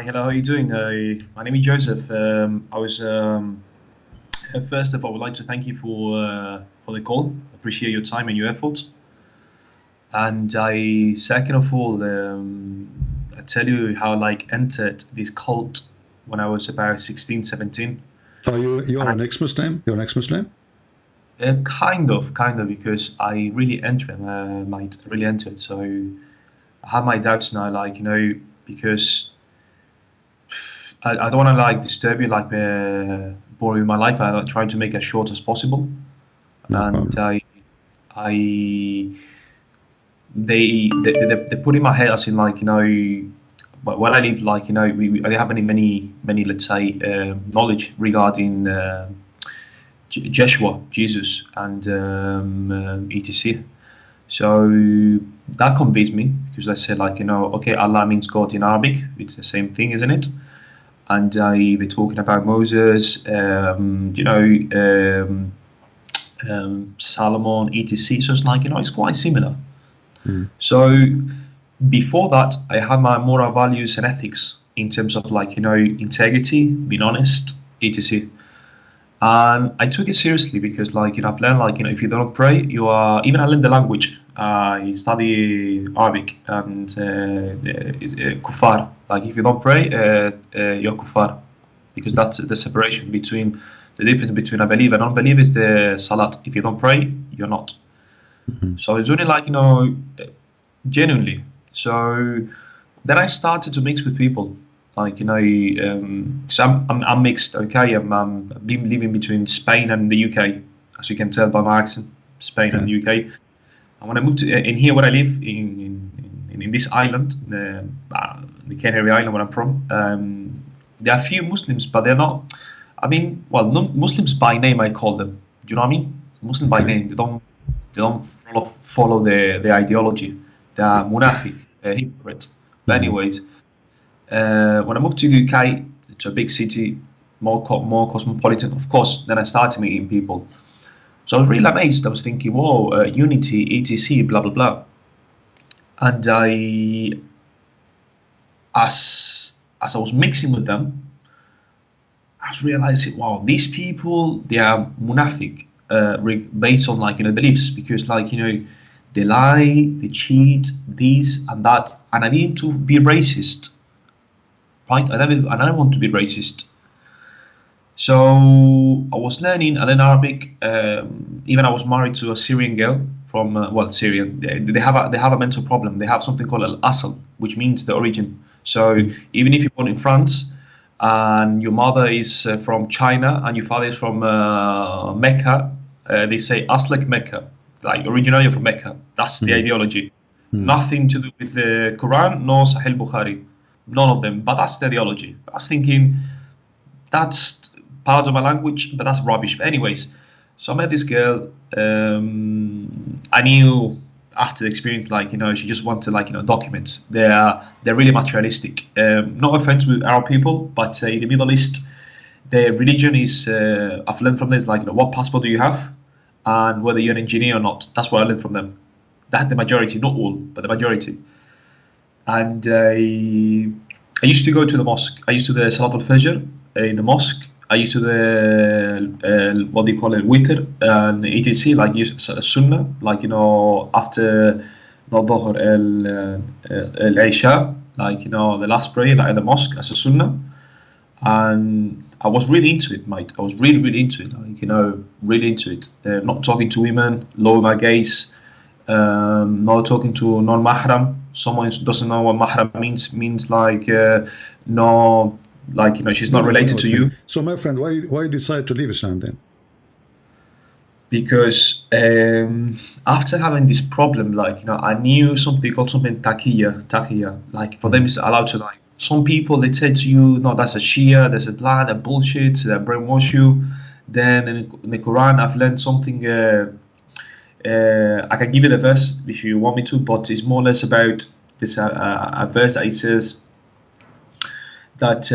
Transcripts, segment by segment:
Hi, hello, how are you doing? My name is Joseph. First of all, I would like to thank you for the call. Appreciate your time and your efforts. And second of all, I tell you how I entered this cult when I was about 16, 17. Oh, you're an ex-Muslim? You're an ex-Muslim? Kind of, because I really entered, really entered. So I have my doubts now, because I don't want to disturb you, bore you with my life. I try to make it as short as possible. No And problem. they put in my head as in where I live, we I don't have many let's say knowledge regarding Joshua, Jesus, and etc. So that convinced me because I said okay, Allah means God in Arabic. It's the same thing, isn't it? And they're talking about Moses, Solomon, etc. So it's it's quite similar. So before that, I had my moral values and ethics in terms of integrity, being honest, etc. And I took it seriously because I've learned if you don't pray, you are even I learned the language. I study Arabic and kuffar. If you don't pray, you're kuffar, because that's the separation between the difference between a believer and unbeliever is the salat. If you don't pray, you're not. So it's really genuinely. So then I started to mix with people, because I'm mixed. Okay, I'm been living between Spain and the UK, as you can tell by my accent, Spain and the UK. And when I moved to in here, where I live in this island, the Canary Island, where I'm from, there are a few Muslims, but they're not. I mean, well, Muslims by name, I call them. Do you know what I mean? Muslim by name. They don't follow the ideology. They are munafiq, hypocrites. But anyways, when I moved to the UK, to a big city, more cosmopolitan, of course, then I started meeting people. So I was really amazed. I was thinking, whoa, unity, etc., blah, blah, blah. And as I was mixing with them, I was realizing, wow, these people, they are munafiq, based on beliefs, because they lie, they cheat, this and that, and I need to be racist, right? I don't want to be racist. So I was learning. I learned Arabic. Even I was married to a Syrian girl from Syrian. They have a mental problem. They have something called al-asl, which means the origin. So even if you're born in France and your mother is from China and your father is from Mecca, they say aslak Mecca, originally from Mecca. That's the ideology. Nothing to do with the Quran, no Sahih Bukhari, none of them. But that's the ideology. I was thinking that's part of my language, but that's rubbish. But anyways, so I met this girl. I knew after the experience, she just wanted documents. They're really materialistic. No offense with Arab people, but in the Middle East, their religion is. I've learned from this, what passport do you have, and whether you're an engineer or not. That's what I learned from them. That the majority, not all, but the majority. And I used to go to the mosque. I used to do the Salat al-Fajr in the mosque. I used to the what do you call it, witr and etc. Use sunnah, after Dhuhr al-Isha, the last prayer in the mosque as a sunnah. And I was really into it, mate. I was really into it, really into it. Not talking to women, lower my gaze, not talking to non-mahram. Someone who doesn't know what mahram means no, she's not related to you. So my friend, why decide to leave Islam then? Because after having this problem, I knew something called taqiyya. For them it's allowed to some people, they say to you, no, that's a Shia, that's a blah, that bullshit, they brainwash you. Then in the Quran, I've learned something. I can give you the verse if you want me to, but it's more or less about this a verse that it says that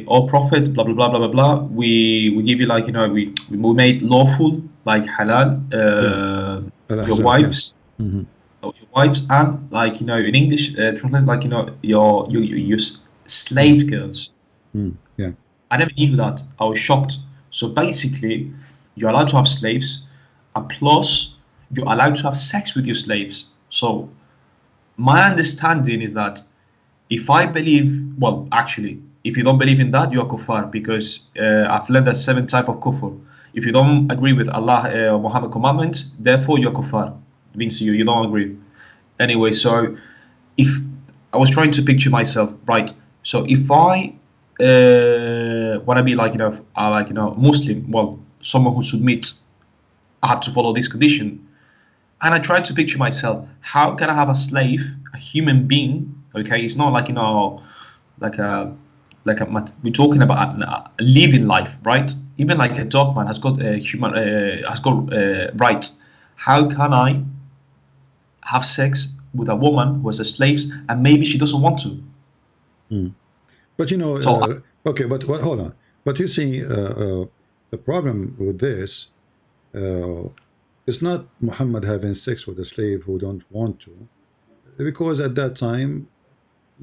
oh prophet, blah blah blah blah blah blah. We give you we made lawful halal your wives. Your wives, and in English translate your slave girls. Yeah. I never knew that. I was shocked. So basically, you're allowed to have slaves, and plus you're allowed to have sex with your slaves. So my understanding is that if I believe, well, actually, if you don't believe in that, you are kuffar, because I've learned that 7 type of kufr. If you don't agree with Allah or Muhammad commandment, therefore you're kuffar. It means you don't agree. Anyway, so if I was trying to picture myself, right? So if I want to be like Muslim, well, someone who submits, I have to follow this condition. And I tried to picture myself, how can I have a slave, a human being? Okay, it's not like we're talking about a living life, right? Even like a dog man has got rights. How can I have sex with a woman who has a slaves and maybe she doesn't want to? But you know, So okay, but hold on. But you see, the problem with this, it's not Muhammad having sex with a slave who don't want to, because at that time,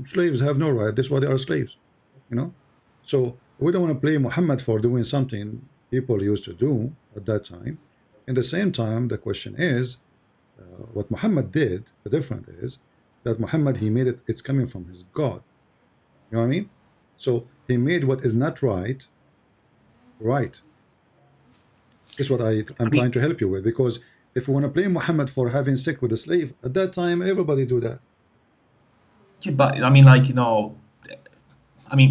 slaves have no right. That's why they are slaves, you know. So we don't want to blame Muhammad for doing something people used to do at that time. In the same time, the question is, what Muhammad did. The difference is that Muhammad, he made it. It's coming from his God. You know what I mean? So he made what is not right, right. This is what I'm trying to help you with, because if we want to blame Muhammad for having sex with a slave, at that time everybody do that. yeah, but I mean,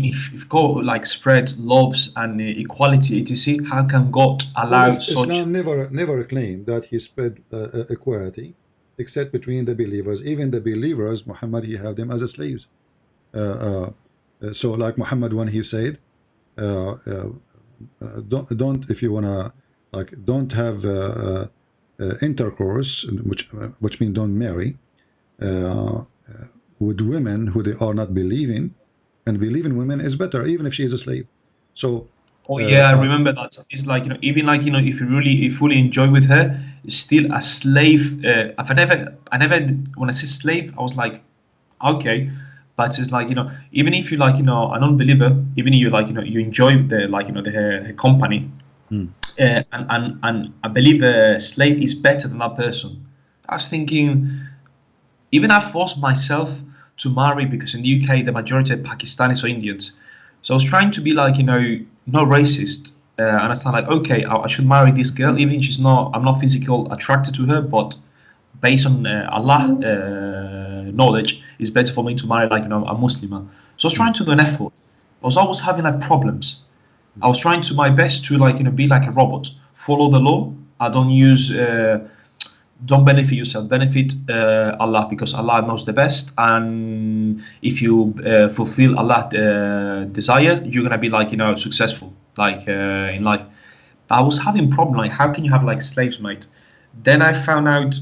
if God like spread loves and equality, etc., how can God Well, allow such? Islam never claimed that he spread equality, except between the believers. Even the believers, Muhammad, he had them as slaves. So like Muhammad, when he said, don't if you wanna, like, don't have intercourse, which means don't marry with women who they are not believing, and believing women is better even if she is a slave. So Oh yeah, I remember that. It's like even like if you really fully enjoy with her, it's still a slave. If I never when I say slave, I was like, okay, but it's like even if you like a non-believer, even if you like you enjoy the her company, and I believe a slave is better than that person. I was thinking, even I forced myself to marry because in the UK the majority are Pakistanis or Indians. So I was trying to be like not racist, and I started like, okay, I should marry this girl even if I'm not physically attracted to her, but based on Allah knowledge, it's better for me to marry like a Muslim. So I was trying to do an effort. I was always having like problems. I was trying to my best to like be like a robot, follow the law. I don't use don't benefit yourself, benefit Allah, because Allah knows the best. And if you fulfill Allah's desire, you're gonna be like successful like in life. But I was having problem like, how can you have like slaves, mate? Then I found out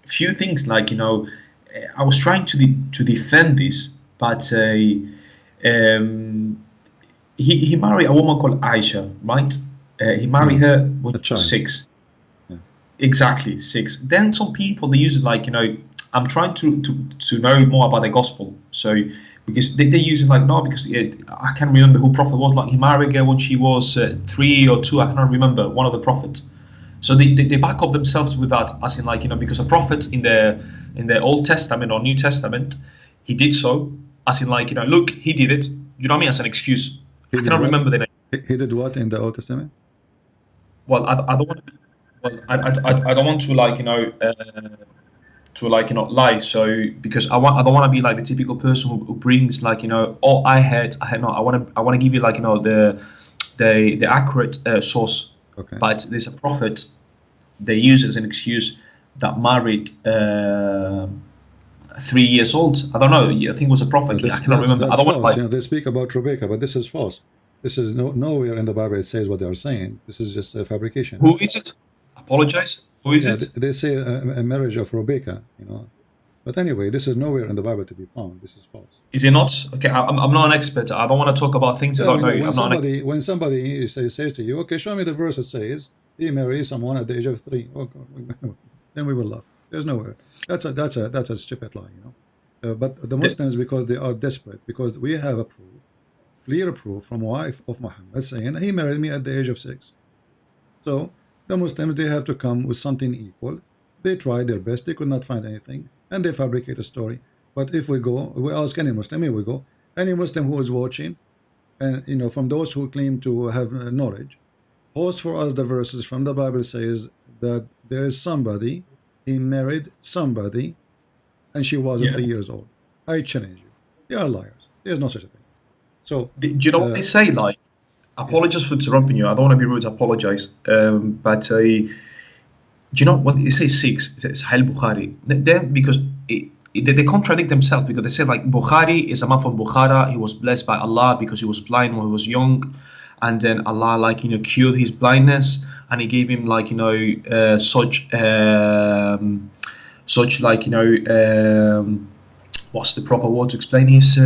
few things like I was trying to defend this, but he married a woman called Aisha, right? He married her when she was 6. Yeah. Exactly, 6. Then some people they use it like I'm trying to know more about the gospel. So because they use it like no, because I can't remember who prophet was. Like he married her when she was 3 or 2. I cannot remember, one of the prophets. So they back up themselves with that, as in like because a prophet in the Old Testament or New Testament, he did so, as in like look, he did it. You know what I mean? As an excuse. I cannot remember the name. He did what in the Old Testament? Well, I don't want. Well, I don't want to like lie. So because I don't want to be like the typical person who brings like oh I had no. I want to give you like the accurate source. Okay. But there's a prophet they use as an excuse that married 3 years old. I don't know. I think it was a prophet. I cannot remember. That's I don't false. want They speak about Rebecca, but this is false. This is nowhere in the Bible it says what they are saying. This is just a fabrication. Who is it? Apologize. Who is it? They say a marriage of Rebecca, But anyway, this is nowhere in the Bible to be found. This is false. Is it not? Okay, I'm not an expert. I don't want to talk about things I don't know. When somebody says to you, okay, show me the verse that says he marries someone at the age of 3, okay, then we will laugh. There's nowhere. That's a stupid lie, But the Muslims, because they are desperate, because we have a proof, clear proof from wife of Muhammad saying he married me at the age of 6. So the Muslims, they have to come with something equal. They tried their best, they could not find anything, and they fabricate a story. But if we go, we ask any Muslim, here we go, any Muslim who is watching, and you know, from those who claim to have knowledge, post for us the verses from the Bible says that there is somebody, he married somebody, and she was Yeah. 3 years old. I challenge you. They are liars. There's no such a thing. So, Do you know what they say? Like, apologies for interrupting you. I don't want to be rude. I apologize. But do you know what it says? 6. It says Sahih Bukhari. Then because they contradict themselves, because they say like Bukhari is a man from Bukhara. He was blessed by Allah because he was blind when he was young, and then Allah cured his blindness, and He gave him such what's the proper word to explain his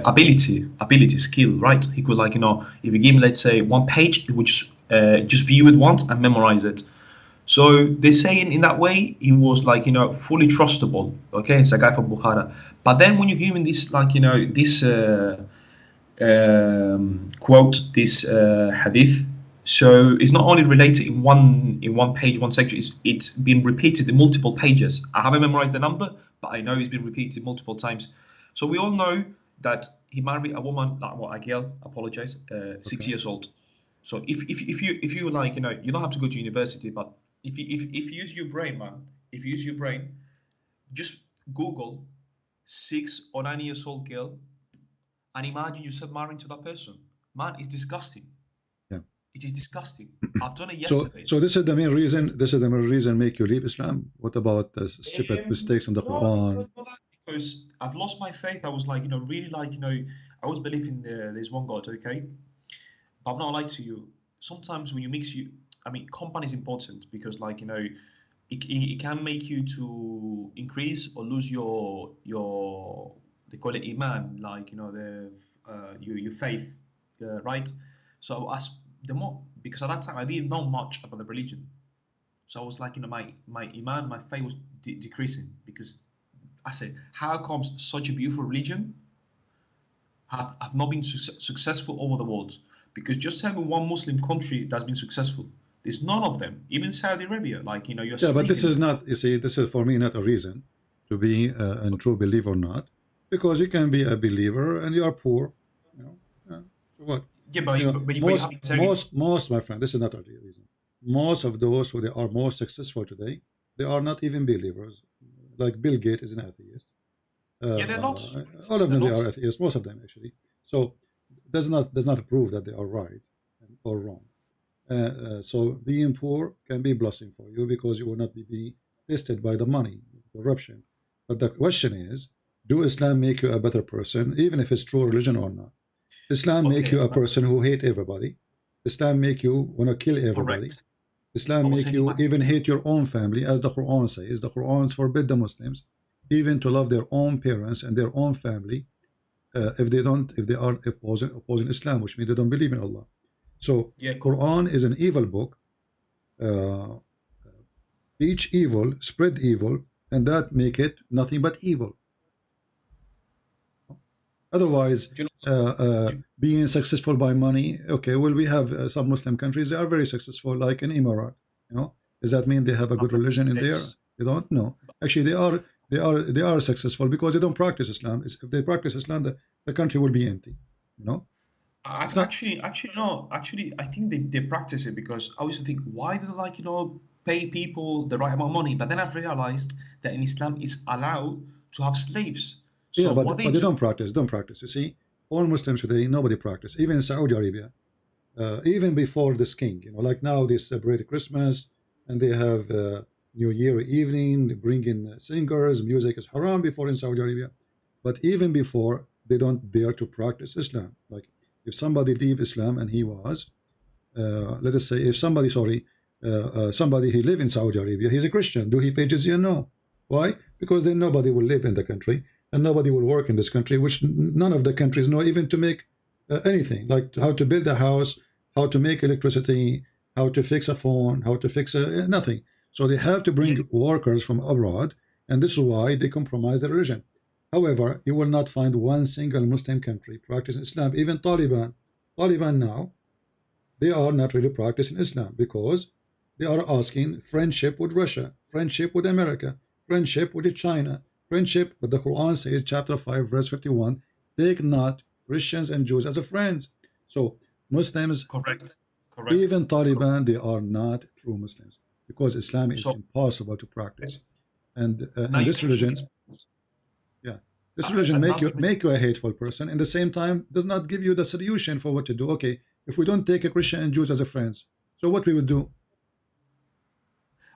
ability, skill, right? He could if you give him, let's say, one page, he would just view it once and memorize it. So they say in that way he was fully trustable. Okay, it's a guy from Bukhara. But then when you give him this quote, this hadith, so it's not only related in one page, one section. It's been repeated in multiple pages. I haven't memorized the number, but I know it's been repeated multiple times. So we all know that he married a woman, a girl, 6 years old. So if you you don't have to go to university, but if you use your brain, man, just Google 6 or 9 years old girl and imagine yourself marrying to that person. Man, it's disgusting. It is disgusting. I've done it yesterday. So this is the main reason. This is the main reason make you leave Islam. What about the stupid mistakes in the Quran? Because I've lost my faith. I was really I was believing there's one God. Okay, but I'm not lying to you. Sometimes when you mix, company is important because it can make you to increase or lose your they call it iman, your faith, right? So the more, because at that time I didn't know much about the religion, so I was my iman, my faith was decreasing, because I said, how comes such a beautiful religion have not been successful over the world? Because just having one Muslim country that's been successful, there's none of them, even Saudi Arabia. You're yeah, but this is not, you see, this is for me not a reason to be a true believer or not, because you can be a believer and you are poor, so what? Yeah, but most, my friend, this is not a reason. Most of those who they are most successful today, they are not even believers. Like Bill Gates is an atheist. They're not. All of them, they are atheists. Most of them, actually. So does not prove that they are right or wrong. So being poor can be a blessing for you, because you will not be tested by the money, corruption. But the question is, do Islam make you a better person, even if it's true religion or not? Islam make you a person who hate everybody. Islam make you want to kill everybody. Correct. Islam make you even hate your own family, as the Quran says. The Quran forbid the Muslims even to love their own parents and their own family if they are opposing Islam, which means they don't believe in Allah. So Quran is an evil book. Teach evil, spread evil, and that make it nothing but evil. Otherwise, being successful by money, okay, well, we have some Muslim countries, they are very successful, like in Emirates. Does that mean they have a good religion in there? They don't know. Actually, they are successful because they don't practice Islam. If they practice Islam, the country will be empty. Actually, no. Actually, I think they practice it, because I used to think, why do they pay people the right amount of money? But then I've realized that in Islam it's allowed to have slaves. So yeah, but they don't practice. You see, all Muslims today, nobody practice. Even in Saudi Arabia, even before this king, like now they celebrate Christmas and they have New Year evening. They bring in singers. Music is haram before in Saudi Arabia, but even before, they don't dare to practice Islam. Like if somebody leave Islam and he was, let us say, if somebody, somebody he live in Saudi Arabia, he's a Christian. Do he pay jizya? No. Why? Because then nobody will live in the country. And nobody will work in this country, which none of the countries know even to make anything, like how to build a house, how to make electricity, how to fix a phone, how to fix nothing. So they have to bring workers from abroad, and this is why they compromise the religion. However, you will not find one single Muslim country practicing Islam. Even Taliban now, they are not really practicing Islam because they are asking friendship with Russia, friendship with America, friendship with China, friendship. But the Quran says, chapter 5, verse 51, take not Christians and Jews as a friends. So Muslims, Correct. even Taliban, they are not true Muslims because Islam is So impossible to practice. And now you this mentioned religion, this. yeah, this religion Now you make you a hateful person. In the same time, does not give you the solution for what to do. Okay, if we don't take a Christian and Jews as a friends, so what we would do?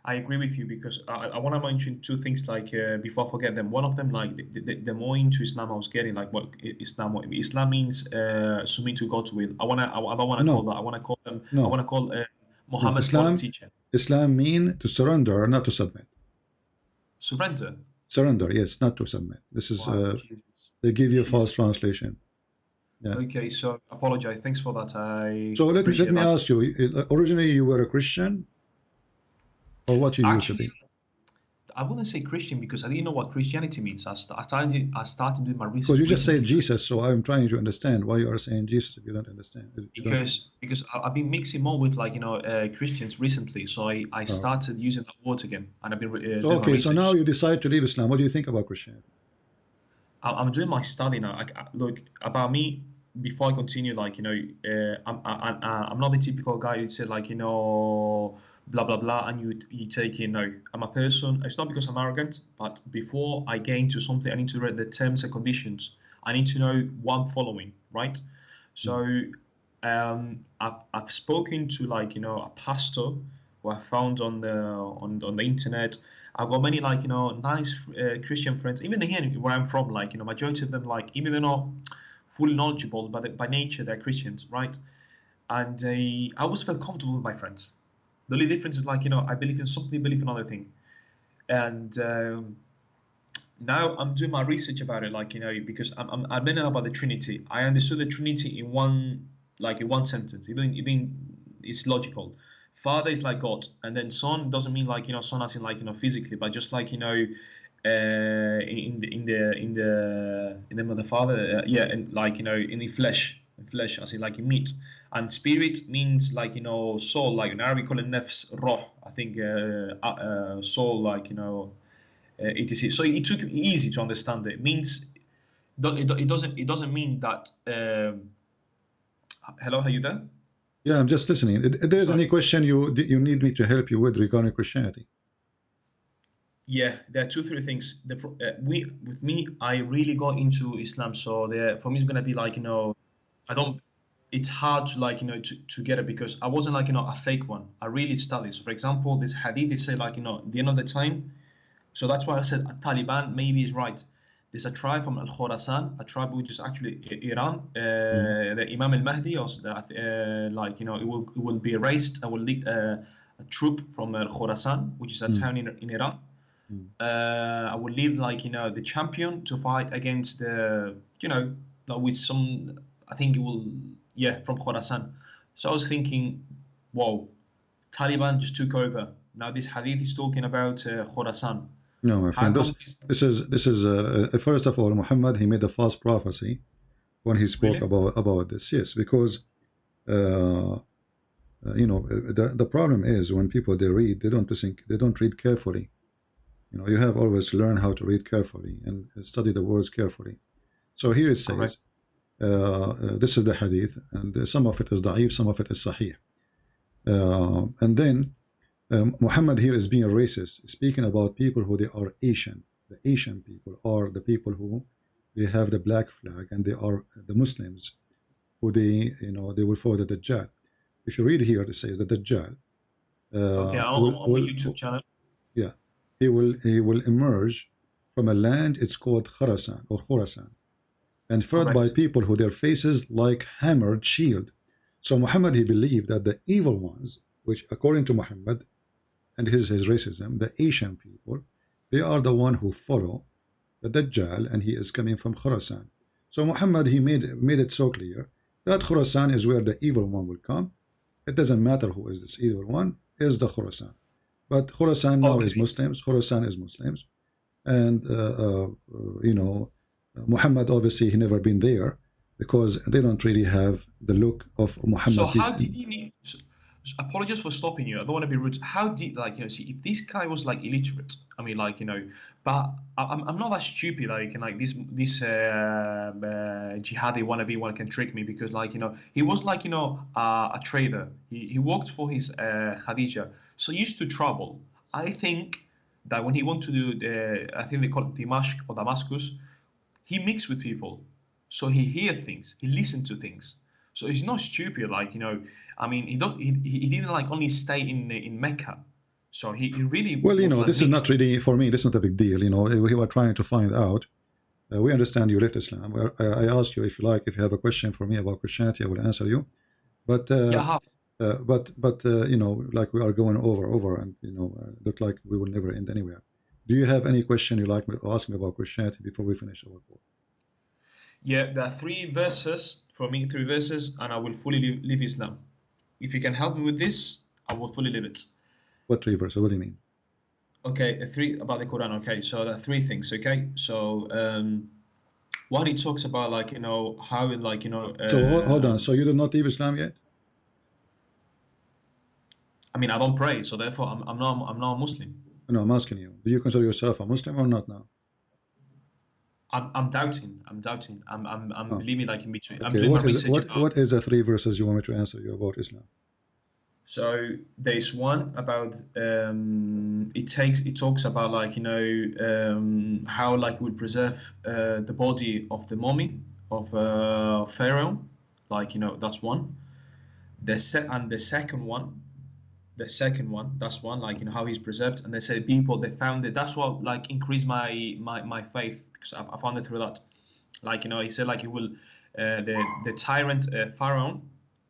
I agree with you because I want to mention two things like before I forget them. One of them, like the more into Islam I was getting, like what Islam means submit to God's will. I don't want to call No, that. I want to call them. I no, want to call no. Muhammad's moral teaching. Islam mean to surrender, not to submit. Surrender. Surrender, yes, not to submit. This is Wow, they give you a false translation. Yeah. Okay, so apologize. Thanks for that. So let me ask you. Originally, you were a Christian, or what you used to be? I wouldn't say Christian because I didn't know what Christianity means. I started doing my research. Because you just said Jesus, so I'm trying to understand why you are saying Jesus if you don't understand. Because I've been mixing more with Christians recently, so I started using that word again, and I've been doing my okay. So research. now you decide to leave Islam. What do you think about Christianity? I'm doing my study now. Look, about me, before I continue, I'm not the typical guy who'd say blah blah blah, and you take it. No, I'm a person. It's not because I'm arrogant, but before I get into something, I need to read the terms and conditions. I need to know what I'm following, right? So, I've spoken to a pastor who I found on the internet. I've got many nice Christian friends, even here where I'm from. Majority of them, even they're not fully knowledgeable, but by nature they're Christians, right? And I always felt comfortable with my friends. The only difference is I believe in something, they believe in another thing. And now I'm doing my research about it, because I know about the Trinity. I understood the Trinity in one sentence. Even it's logical. Father is like God, and then Son doesn't mean Son as in physically, but just in the name of the Father, and in the flesh as in in meat. And spirit means soul, in Arabic call it nafs, roh. I think soul, etc. So it took easy to understand it. It means it doesn't mean that. Hello, are you there? Yeah, I'm just listening. If there's any question you need me to help you with regarding Christianity? Yeah, there are 2-3 things. With me, I really got into Islam, so for me it's gonna be I don't. It's hard to to get it because I wasn't a fake one. I really studied. So for example, this hadith, they say the end of the time. So that's why I said Taliban maybe is right. There's a tribe from Al Khorasan, a tribe which is actually Iran. The Imam Al Mahdi, or it will be raised. I will lead a troop from Al Khorasan, which is a town in Iran. I will leave the champion to fight against the with some. I think it will from Khorasan. So I was thinking, whoa, Taliban just took over. Now this hadith is talking about Khorasan. No, my friend. This is first of all, Muhammad, he made a false prophecy when he spoke about this. Yes, because the problem is when people they read, they don't read carefully. You have always to learn how to read carefully and study the words carefully. So here it says, this is the hadith, and some of it is da'if, some of it is sahih. And then Muhammad here is being racist, speaking about people who they are Asian. The Asian people are the people who they have the black flag, and they are the Muslims who they will follow the Dajjal. If you read here, it says the Dajjal. Okay, on the YouTube channel. Yeah, he will emerge from a land. It's called Khorasan, and fought by people who their faces like hammered shield. So Muhammad, he believed that the evil ones, which according to Muhammad and his racism, the Asian people, they are the one who follow the Dajjal, and he is coming from Khorasan. So Muhammad, he made it so clear that Khorasan is where the evil one will come. It doesn't matter who is this evil one, is the Khorasan. But Khorasan now is Muslims. Khorasan is Muslims. and you know, Muhammad obviously he never been there because they don't really have the look of Muhammad. So how did he need? Apologies for stopping you. I don't want to be rude. How did, like, see, if this guy was like illiterate, I mean, like, but I'm not that stupid. Like, and like this jihadi wannabe one can trick me because, like, he was like, a trader. He worked for his Khadija, so he used to travel. I think that when he went to do, I think they call it Damascus, he mixed with people, so he hear things, he listened to things. So he's not stupid, like, I mean, he didn't like only stay in Mecca. So he really well, like this is not really for me. This is not a big deal. We were trying to find out. We understand you left Islam. I asked you if you like, if you have a question for me about Christianity, I will answer you. But yeah, I have. like we are going over, and look like we will never end anywhere. Do you have any question you like me to ask me about Christianity before we finish our call? Yeah, there are 3 verses for me, 3 verses, and I will fully leave Islam. If you can help me with this, I will fully leave it. What 3 verses? What do you mean? Okay, 3 about the Quran. Okay, so there are 3 things. Okay, so one, it talks about, like, how, like, so hold on. So you did not leave Islam yet? I mean, I don't pray, so therefore I'm not a Muslim. No, I'm asking you. Do you consider yourself a Muslim or not now? I'm doubting. I'm believing, like, in between. Okay, I'm doing my research. What is the 3 verses you want me to answer you about Islam? So there's one about it talks about, like, how, like, we preserve the body of the mummy of Pharaoh, like, that's one. The second one, that's one, like, how he's preserved. And they say people, they found it, that's what, like, increased my faith, because I found it through that. Like, he said, like, he will the tyrant Pharaoh,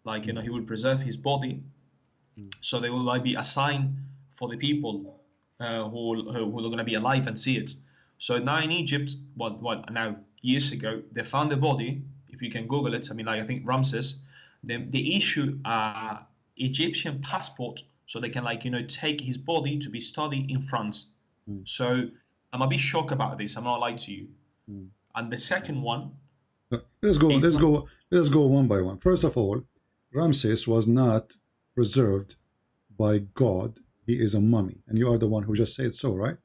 like, he will preserve his body, so there will, like, be a sign for the people who are going to be alive and see it. So now in Egypt, now years ago, they found the body. If you can Google it, I mean, like, I think Ramses, they issue Egyptian passport so they can, like, take his body to be studied in France. So I'm a bit shocked about this. I'm not lying to you. And the second one, let's go one by one. First of all, Ramses was not preserved by God. He is a mummy, and you are the one who just said so, right?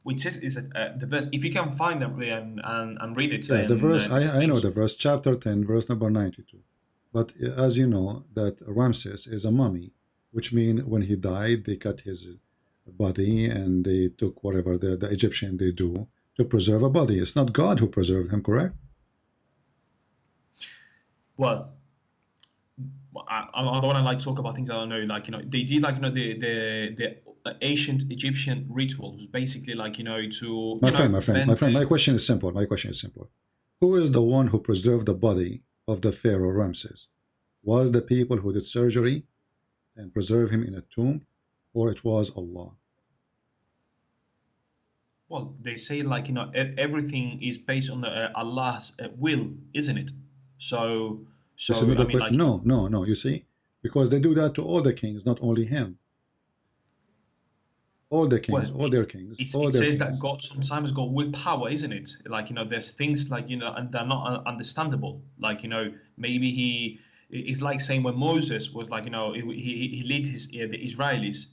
Which is the verse. If you can find them and read it. Yeah, the verse. I know the verse, chapter 10, verse number 92. But as you know, that Ramses is a mummy, which means when he died, they cut his body and they took whatever the Egyptian they do to preserve a body. It's not God who preserved him, correct? Well, I don't want to, like, talk about things I don't know. Like, they did, like, the ancient Egyptian rituals, basically, like, to my friend. My question is simple. Who is the one who preserved the body of the Pharaoh Ramses? Was the people who did surgery and preserve him in a tomb, or it was Allah? Well, they say, like, everything is based on Allah's will, isn't it? So I mean, like, no. You see, because they do that to all the kings, not only him. All the kings, all their kings. It says that God sometimes got willpower, isn't it? Like, there's things, like, and they're not understandable. Like, maybe it's like saying when Moses was, like, he led the Israelis,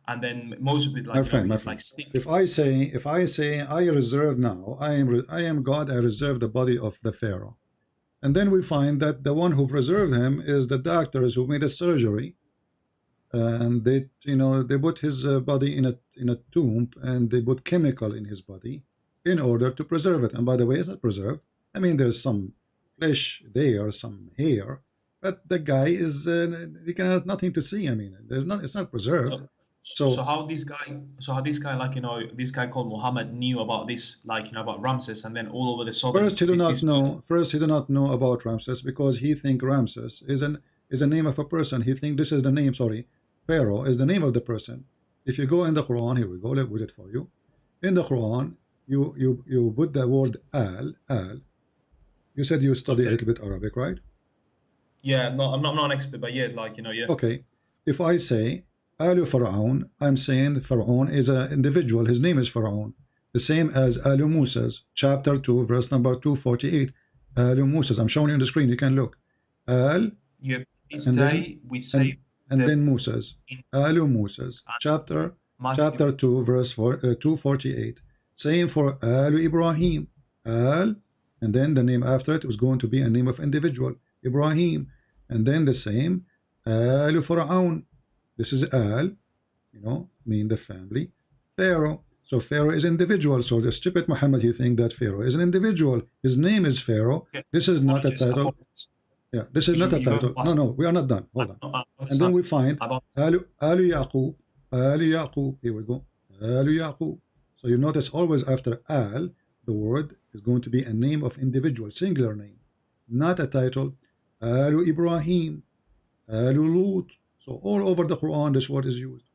and then Moses with, like, my friend. like, stick. If I say I reserve now, I am God. I reserve the body of the Pharaoh. And then we find that the one who preserved him is the doctors who made the surgery, and they put his body in a tomb, and they put chemical in his body in order to preserve it. And by the way, it's not preserved. I mean, there's some flesh there, some hair, but the guy is he can have nothing to see. I mean, it's not preserved. So how this guy, like, this guy called Muhammad knew about this, like, about Ramses, and then all over the sudden. First, he do not know about Ramses because he think Ramses is a name of a person. He think this is the name. Sorry, Pharaoh is the name of the person. If you go in the Quran, here we go. Let me read it for you. In the Quran, you put the word al. You said you study a little bit Arabic, right? Yeah, no, I'm not an expert, but yeah, like, yeah. Okay, if I say Alu Pharaoh, I'm saying Pharaoh is an individual. His name is Pharaoh. The same as Alu Musa's, chapter 2, verse number 248. Alu Musa's. I'm showing you on the screen. You can look. Al, Yeah, this and day then we say and then Musa's. Alu Musa's, chapter 2, verse 248. Same for Alu Ibrahim. Al, and then the name after it was going to be a name of individual, Ibrahim, and then the same Alu Pharaoh. This is Al, you know, mean the family. Pharaoh. So Pharaoh is individual. So the stupid Muhammad, he think that Pharaoh is an individual. His name is Pharaoh. Okay. This is not a title. Yeah, this is not a title. No, we are not done. Hold on. And then we find Alu Yaqub. Alu Yaqub. Here we go. Alu Yaqub. So you notice always after Al, the word is going to be a name of individual, singular name, not a title. Alu Ibrahim. Alu Lut. So all over the Quran, this word is used.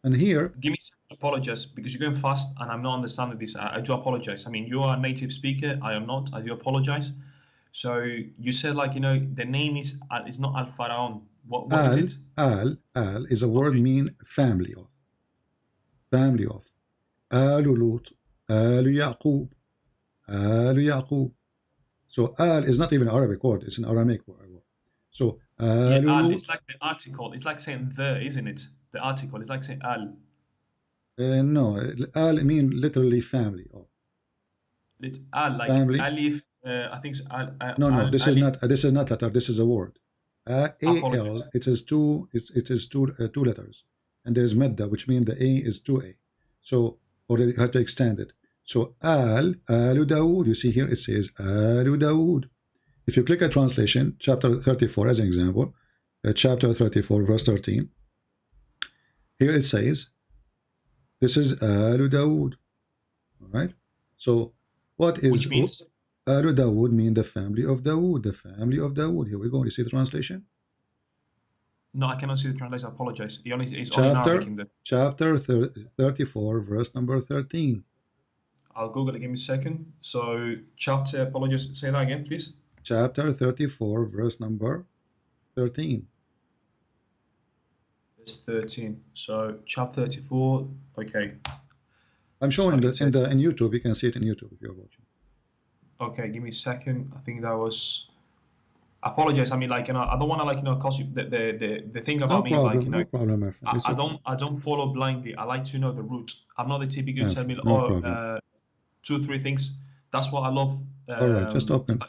And here, give me some apologies because you're going fast and I'm not understanding this. I do apologize. I mean, you are a native speaker. I am not. I do apologize. So you said, like, you know, the name is not Al Pharaoh. What is it? Al is a word mean family of. Family of. Alu Lut. Alu Yaqub. Alu Yaqub. So Al is not even an Arabic word. It's an Aramaic word. So Al is like the article. It's like saying the, isn't it? The article. It's like saying Al. No, Al mean literally family. Al, like family. Alif. I think it's Al. No, this is not. This is not letter. This is a word. Al. It is two. It is two letters, and there is medda, which means the A is 2A. So, or you have to extend it. So Alu Dawood. You see here it says Alu Dawood. If you click a translation, chapter 34 as an example, chapter 34 verse 13, here it says, this is Alu Dawood. All right. So what is, which means Alu Dawood mean the family of Dawood, the family of Dawood. Here we go. You see the translation? No, I cannot see the translation. I apologize. It's only in Arabic in the chapter 34 verse number 13. I'll Google it. Give me a second. So chapter, apologies. Say that again, please. Chapter 34 verse number 13. Verse 13. So chapter 34. Okay. I'm showing that in YouTube. You can see it in YouTube if you're watching. Okay, give me a second. I think that was. Apologize. I mean, like, you know, I don't want to, like, you know, cause you the thing about me, like, you know, no problem, my friend. I don't follow blindly. I like to know the root. I'm not the typical tell me, problem. 2, 3 things. That's what I love. All right, just open.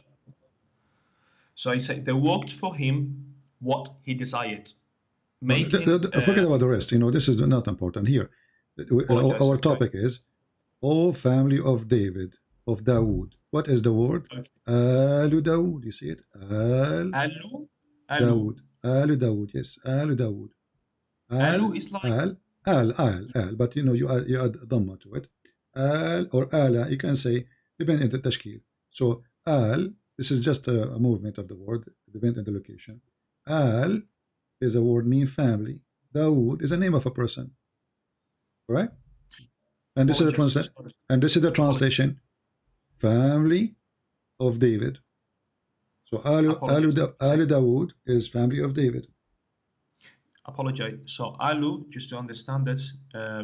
So he said they worked for him what he desired. Forget about the rest. You know, this is not important here. Our topic is, O family of David, of Dawood. What is the word? Alu Dawood. You see it? Alu Dawood. Alu Dawood. Yes, Alu Dawood. Alu is like Al. But you know, you add dhamma to it. Al or ala. You can say depending on the tashkil. So Al. This is just a movement of the word, depending on the location. Al is a word mean family. Dawood is a name of a person. Right? And this is the translation. Family of David. So Alu Dawood is family of David. Apologize. So Alu, just to understand it,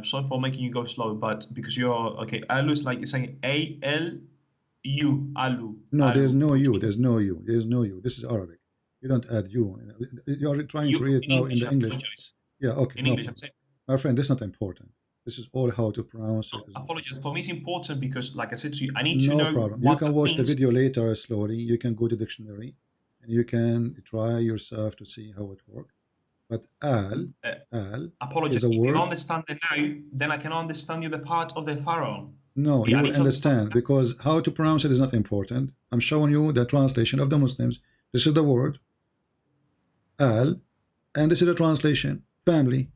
sorry for making you go slow, but because you're okay, Alu is like you're saying A-L-U, Alu. No, Alu. there's no U. There's no U. There's no U. This is Arabic. You don't add U. You are trying to read it now in the English. Apologize. Yeah, okay. In English, I'm saying. My friend, this is not important. This is all how to pronounce it. Apologies. For me, it's important because, like I said to you, I need to know. No problem. You can watch the video later slowly. You can go to dictionary and you can try yourself to see how it works. But Al apologies. If you understand it now, then I can understand you the part of the Pharaoh. No, you will understand because how to pronounce it is not important. I'm showing you the translation of the Muslims. This is the word Al, and this is the translation family.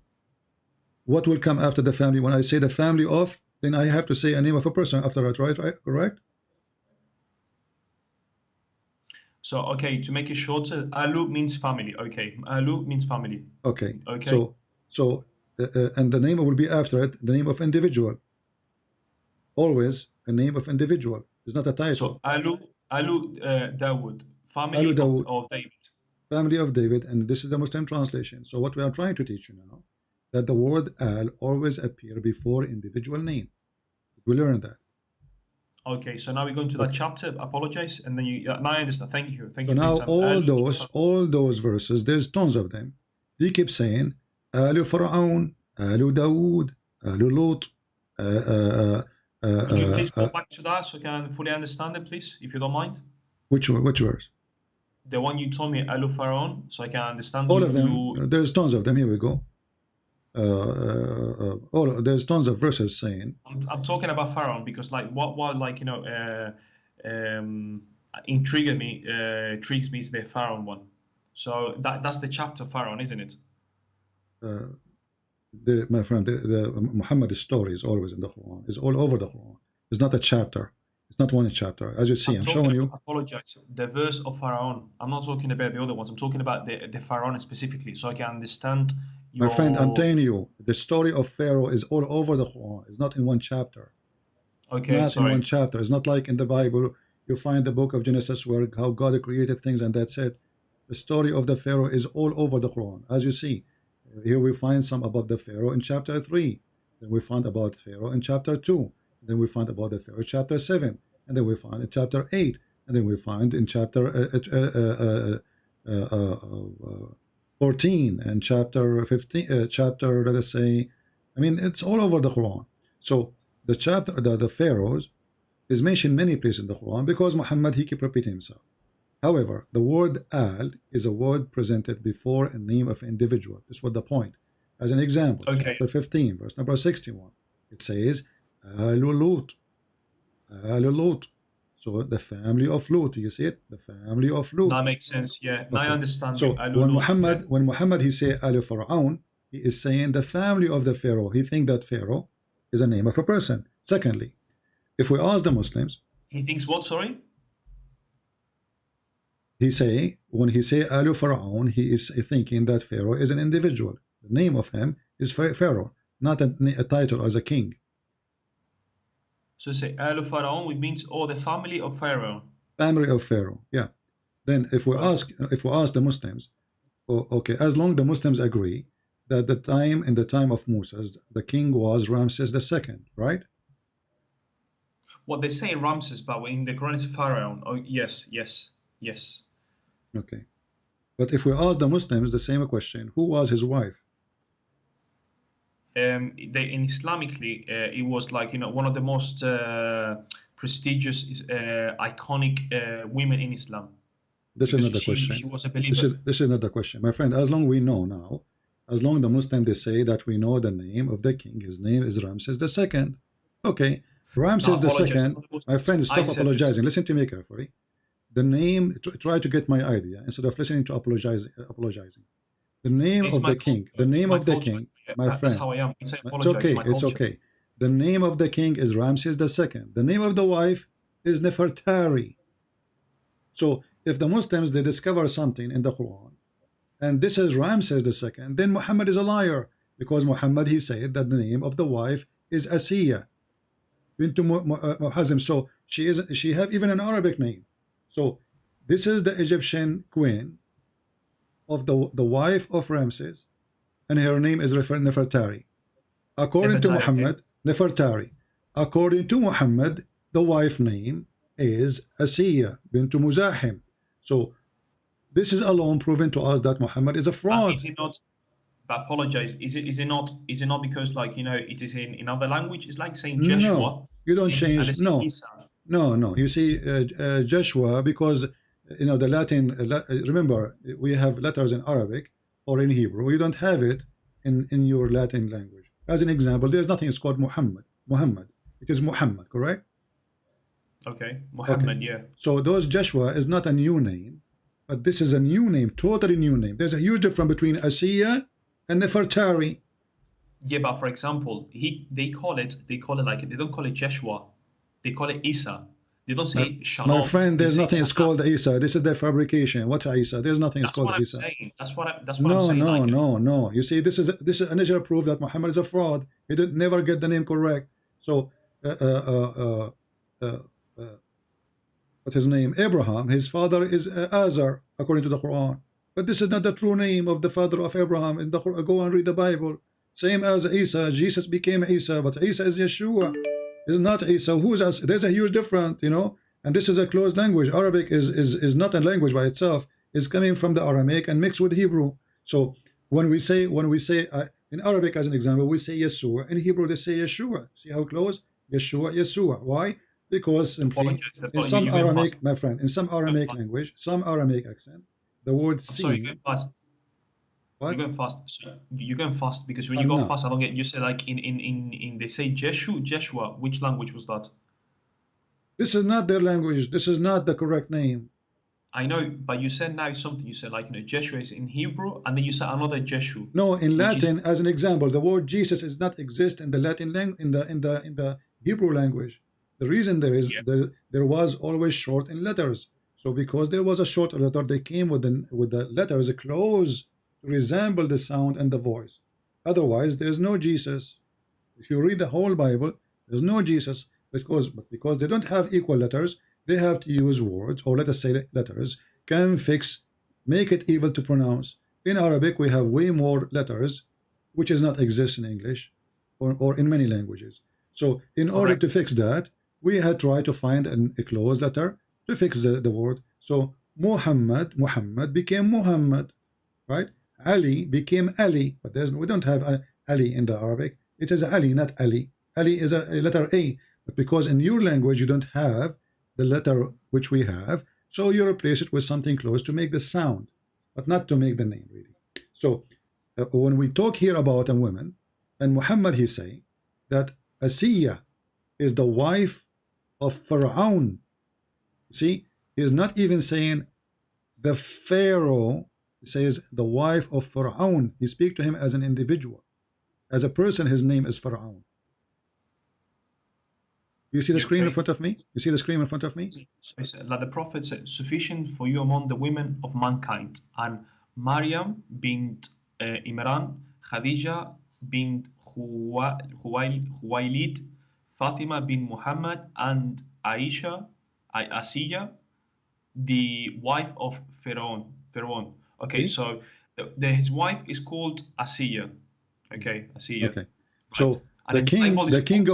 What will come after the family? When I say the family of, then I have to say a name of a person after that, right? Correct? So, okay, to make it shorter, Alu means family. Okay, Alu means family. Okay. So, and the name will be after it, the name of individual. Always a name of individual. It's not a title. So, Alu Dawood, family of David. Family of David, and this is the Muslim translation. So what we are trying to teach you now that the word al always appear before individual name. We learned that. Okay, so now we're going to that chapter. Apologize, and then you. Now I understand. Thank you. Thank So you for now your time. all those verses, there's tons of them. He keeps saying Alu Pharaoh, Alu Dawood, Alu Lot. Could you please go back to that so I can fully understand it, please, if you don't mind? Which verse? The one you told me, Alu Pharaoh, so I can understand. All of them. There's tons of them. Here we go. There's tons of verses saying. I'm talking about Pharaoh because, like, what like intrigues me is the Pharaoh one. So that's the chapter Pharaoh, isn't it? My friend, the Muhammad story is always in the Quran. It's all over the Quran. It's not a chapter. It's not one chapter. As you see, I'm showing you. Apologize. The verse of Pharaoh. I'm not talking about the other ones. I'm talking about the Pharaoh specifically, so I can understand. My friend, I'm telling you, the story of Pharaoh is all over the Quran. It's not in one chapter. Okay, not in one chapter. It's not like in the Bible. You find the book of Genesis where how God created things and that's it. The story of the Pharaoh is all over the Quran. As you see, here we find some about the Pharaoh in chapter 3. Then we find about Pharaoh in chapter 2. Then we find about the Pharaoh in chapter 7. And then we find in chapter 8. And then we find in chapter 14 and chapter 15, chapter, let us say, I mean, it's all over the Quran. So the chapter, the Pharaohs is mentioned many places in the Quran because Muhammad, he keep repeating himself. However, the word al is a word presented before a name of an individual. This was the point. As an example, chapter 15, verse number 61, it says, Alu Lut. Alu Lut. So the family of Lut, you see it? The family of Lut. That makes sense, yeah. Now I understand. So when Muhammad he say Alu Pharaoh, he is saying the family of the Pharaoh. He thinks that Pharaoh is a name of a person. Secondly, if we ask the Muslims, he thinks what? Sorry. When he say Alu Pharaoh, he is thinking that Pharaoh is an individual. The name of him is Pharaoh, not a title as a king. So say Alu Pharaoh, which means the family of Pharaoh. Family of Pharaoh, yeah. Then if we ask the Muslims, okay, as long the Muslims agree that in the time of Moses, the king was Ramses II, right? Well, they say Ramses, but in the Quran it's Pharaoh. Oh, yes. Okay, but if we ask the Muslims the same question, who was his wife? In Islamically, it was like one of the most prestigious, iconic women in Islam. This is not the question. She was a believer. This is not the question, my friend. As long we know now, as long the Muslim they say that we know the name of the king, his name is Ramses II. Okay, Ramses II. My friend, stop apologizing. Listen to me carefully. The name, try to get my idea instead of listening to apologizing. The name of the king, my friend. That's how I am. It's okay. It's okay. The name of the king is Ramses II. The name of the wife is Nefertari. So if the Muslims they discover something in the Quran, and this is Ramses II, then Muhammad is a liar because Muhammad he said that the name of the wife is Asiya bint Muhazim. So she have even an Arabic name. So this is the Egyptian queen of the wife of Ramses, and her name is Nefertari. According to Muhammad, Nefertari. According to Muhammad, the wife name is Asiya bint Muzahim. So this is alone proven to us that Muhammad is a fraud. Is it not? But apologize. Is it not because it is in another language? It's like saying Joshua. No, you don't change. No. You see, Joshua, because the Latin. Remember, we have letters in Arabic or in Hebrew. You don't have it in your Latin language. As an example, there's nothing is called Muhammad. It is Muhammad, correct? Okay, Muhammad, okay. Yeah. So those Joshua is not a new name, but this is a new name, totally new name. There's a huge difference between Asiya and Nefertari. Yeah, but for example, they call it like they don't call it Joshua, they call it Isa. They don't say Shalom. My friend, there's nothing is called Isa. This is the fabrication. What's Isa? There's nothing is called Isa. That's what I'm saying. No. You see, this is a natural proof that Muhammad is a fraud. He did never get the name correct. So what's his name? Abraham. His father is Azar, according to the Quran. But this is not the true name of the father of Abraham. In the Quran, go and read the Bible. Same as Isa. Jesus became Isa, but Isa is Yeshua. It's not Isa. Who's us? There's a huge difference, you know. And this is a closed language. Arabic is not a language by itself. It's coming from the Aramaic and mixed with Hebrew. So when we say in Arabic, as an example, we say Yeshua. In Hebrew, they say Yeshua. See how close? Yeshua, Yeshua. Why? Because simply in some Aramaic, my friend, in some Aramaic language, some Aramaic accent, the word I'm sorry, see. you're going fast. What? You're going fast. So you're going fast because when you I'm go not. fast, I don't get. You say like in they say Jeshua. Which language was that? This is not their language. This is not the correct name. I know, but you said now something. You said like, you know, Jeshua is in Hebrew, and then you said another Jeshua. No, in which is- Latin, as an example, the word Jesus does not exist in the Latin in the Hebrew language. The reason there is Yeah. there was always short in letters. So because there was a short letter, they came with the letters close to resemble the sound and the voice. Otherwise, there's no Jesus. If you read the whole Bible, there's no Jesus because they don't have equal letters. They have to use words, or let us say letters, can fix, make it evil to pronounce. In Arabic, we have way more letters, which does not exist in English or in many languages. So in order to fix that, we had tried to find a closed letter to fix the word. So Muhammad became Muhammad, right? Ali became Ali, but we don't have Ali in the Arabic. It is Ali, not Ali. Ali is a letter A, but because in your language you don't have the letter which we have, so you replace it with something close to make the sound, but not to make the name really. So when we talk here about a woman, and Muhammad, he say that Asiya is the wife of Pharaoh. See, he is not even saying the Pharaoh. He says the wife of Pharaoh. He speaks to him as an individual, as a person. His name is Pharaoh. You see the screen in front of me? You see the screen in front of me? So like the Prophet said, sufficient for you among the women of mankind. And Maryam bint Imran, Khadija bint Khuwailid, Fatima bin Muhammad, and Asiya, the wife of Pharaoh. Okay, See? so his wife is called Asiya. Okay, Asiya. Okay. So Right. And the king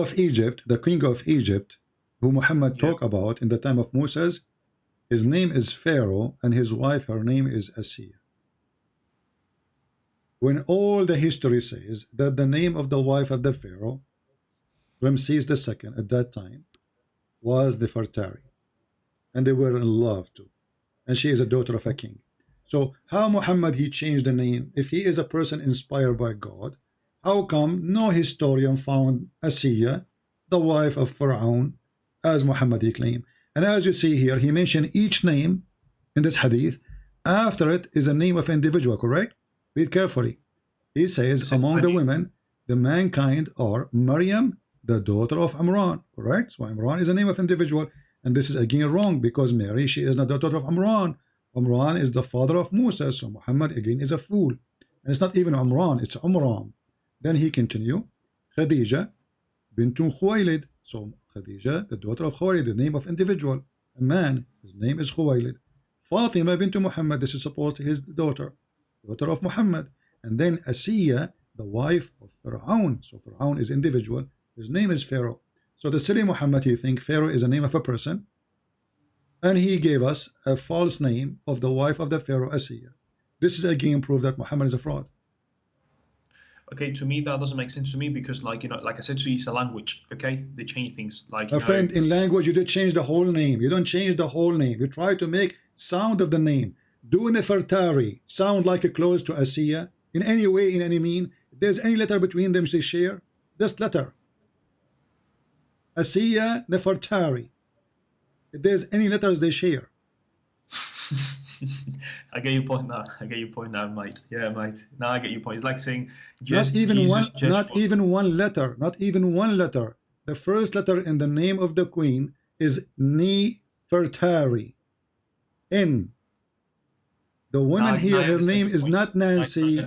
of Egypt, who Muhammad talked about in the time of Moses, his name is Pharaoh, and his wife, her name is Asiya. When all the history says that the name of the wife of the Pharaoh, Ramses II, at that time, was Nefertari, and they were in love too, and she is a daughter of a king. So how Muhammad he changed the name? If he is a person inspired by God, how come no historian found Asiya, the wife of Pharaoh, as Muhammad he claimed? And as you see here, he mentioned each name in this hadith. After it is a name of individual, correct? Read carefully. He says, among the women, the mankind are Maryam, the daughter of Imran, correct? So Imran is a name of individual, and this is again wrong because Mary, she is not the daughter of Imran. Imran is the father of Musa, so Muhammad again is a fool. And it's not even Imran, it's Umram. Then he continue, Khadija bintu Khuwailid. So Khadija, the daughter of Khuwailid, the name of individual, a man, his name is Khuwailid. Fatima bintu Muhammad, this is supposed to his daughter of Muhammad. And then Asiya, the wife of Pharaoh. So Pharaoh is individual, his name is Pharaoh. So the silly Muhammad, he think Pharaoh is a name of a person, and he gave us a false name of the wife of the Pharaoh, Asiya. This is again proof that Muhammad is a fraud. Okay, to me that doesn't make sense to me because, like, you know, like I said to you, it's a language. Okay, they change things. Like, my friend, in language you did change the whole name. You don't change the whole name. You try to make sound of the name. Do Nefertari sound like a close to Asiya in any way, in any mean? If there's any letter between them they share, just letter. Asiya, Nefertari. If there's any letters they share. I get your point now, mate. Yeah, mate. Now I get your point. It's like saying Not even one letter. The first letter in the name of the queen is Nefertari. N. The woman here, her name is not Nancy.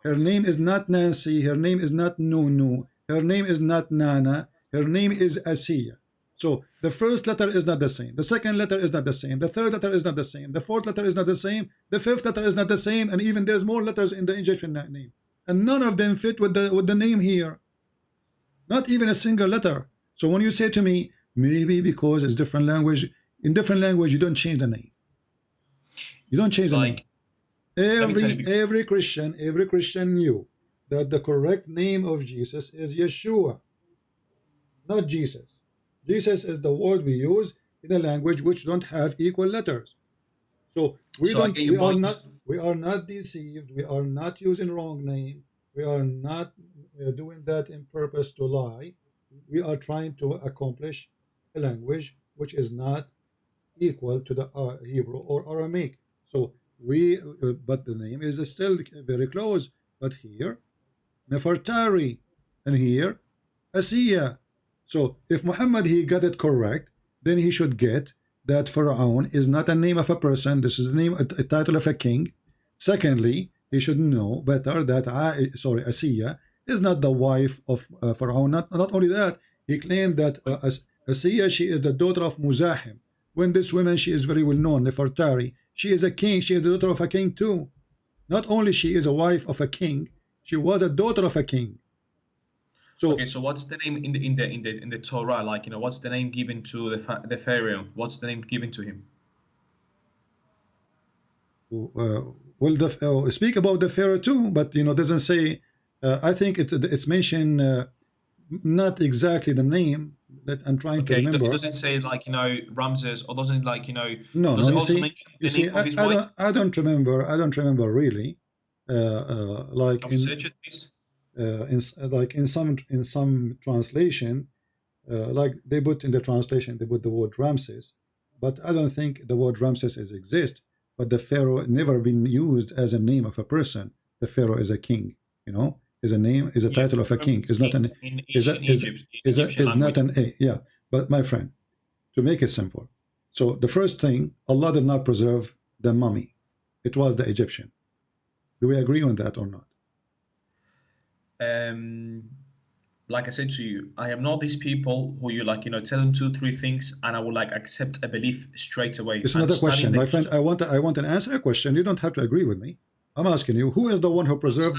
Her name is not Nancy. Her name is not Nunu. Her name is not Nana. Her name is Asiya. So the first letter is not the same. The second letter is not the same. The third letter is not the same. The fourth letter is not the same. The fifth letter is not the same. And even there's more letters in the Egyptian name. and none of them fit with the name here. Not even a single letter. So when you say to me, maybe because it's different language, in different language you don't change the name. You don't change the name. Every Christian knew that the correct name of Jesus is Yeshua, not Jesus. Jesus is the word we use in a language which don't have equal letters. So we are not deceived. We are not using wrong name. We are not doing that in purpose to lie. We are trying to accomplish a language which is not equal to the Hebrew or Aramaic. So but the name is still very close. But here, Nefertari, and here, Asiya. So if Muhammad he got it correct, then he should get that Pharaoh is not a name of a person. This is a name, a title of a king. Secondly, he should know better that Asiya is not the wife of Pharaoh. Not only that, he claimed that Asiya, she is the daughter of Muzahim. When this woman, she is very well known, Nefertari, she is a king. She is the daughter of a king too. Not only she is a wife of a king, she was a daughter of a king. So okay, so what's the name in the Torah? Like, you know, what's the name given to the Pharaoh? What's the name given to him? Well, speak about the Pharaoh too, but you know, doesn't say. I think it's mentioned not exactly the name that I'm trying to remember. It doesn't say like, you know, Ramses, or doesn't like, you know. No, does no. it also mention the name of his wife? I don't remember. I don't remember really. Like can we search it, please? In some translation, like they put in the translation, they put the word Ramses, but I don't think the word Ramses exists. But the Pharaoh never been used as a name of a person. The Pharaoh is a king, you know, is a name, is a title of a king. Is not an is not an a. Yeah, but my friend, to make it simple, so the first thing, Allah did not preserve the mummy; it was the Egyptian. Do we agree on that or not? Like I said to you, I am not these people who you like, you know, tell them 2-3 things and I will like accept a belief straight away. It's not a question, my friend. I want an answer a question. You don't have to agree with me. I'm asking you, who is the one who preserved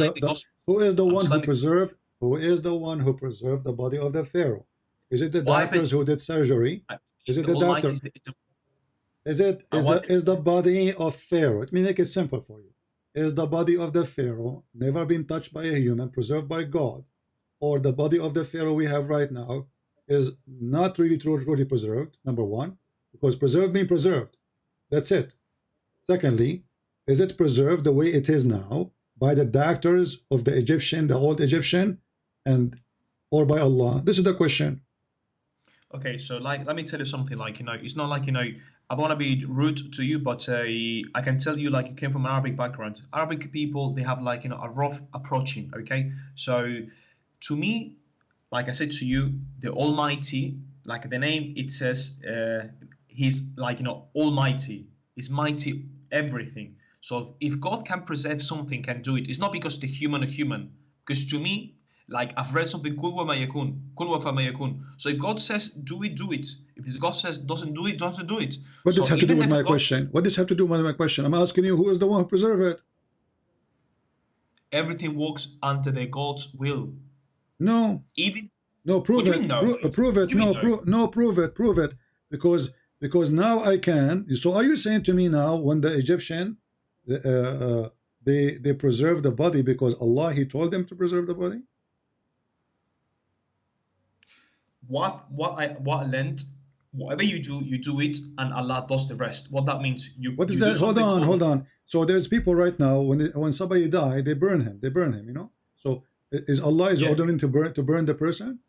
who is the one who preserved the body of the Pharaoh? Is it the doctors who did surgery? Is it the doctor? Is the body of Pharaoh? Let me make it simple for you. Is the body of the Pharaoh never been touched by a human, preserved by God? Or the body of the Pharaoh we have right now is not really truly preserved, number one, because preserved means preserved. That's it. Secondly, is it preserved the way it is now by the doctors of the Egyptian, the old Egyptian, or by Allah? This is the question. Okay, so like, let me tell you something, like, you know, it's not like, you know, I want to be rude to you, but I can tell you, like, you came from an Arabic background. Arabic people, they have like, you know, a rough approaching, okay? So to me, like I said to you, the Almighty, like the name, it says he's like, you know, Almighty, he's mighty everything. So if God can preserve something, can do it, it's not because the human are human. Because to me, like I've read something, kul wa ma yakun, kul wa fa ma yakun. So if God says do it, do it. If God says doesn't do it, doesn't do it. What does this have to do with my question? What does this have to do with my question? I'm asking you, who is the one who preserved it? Everything works under the God's will. No. Prove it. Prove it. Prove it. Because now I can. So are you saying to me now, when the Egyptian they preserve the body because Allah he told them to preserve the body? What I learned, whatever you do it, and Allah does the rest. What that means, what is that? Hold on. So there's people right now, when somebody die, they burn him, you know. So is Allah ordering to burn the person?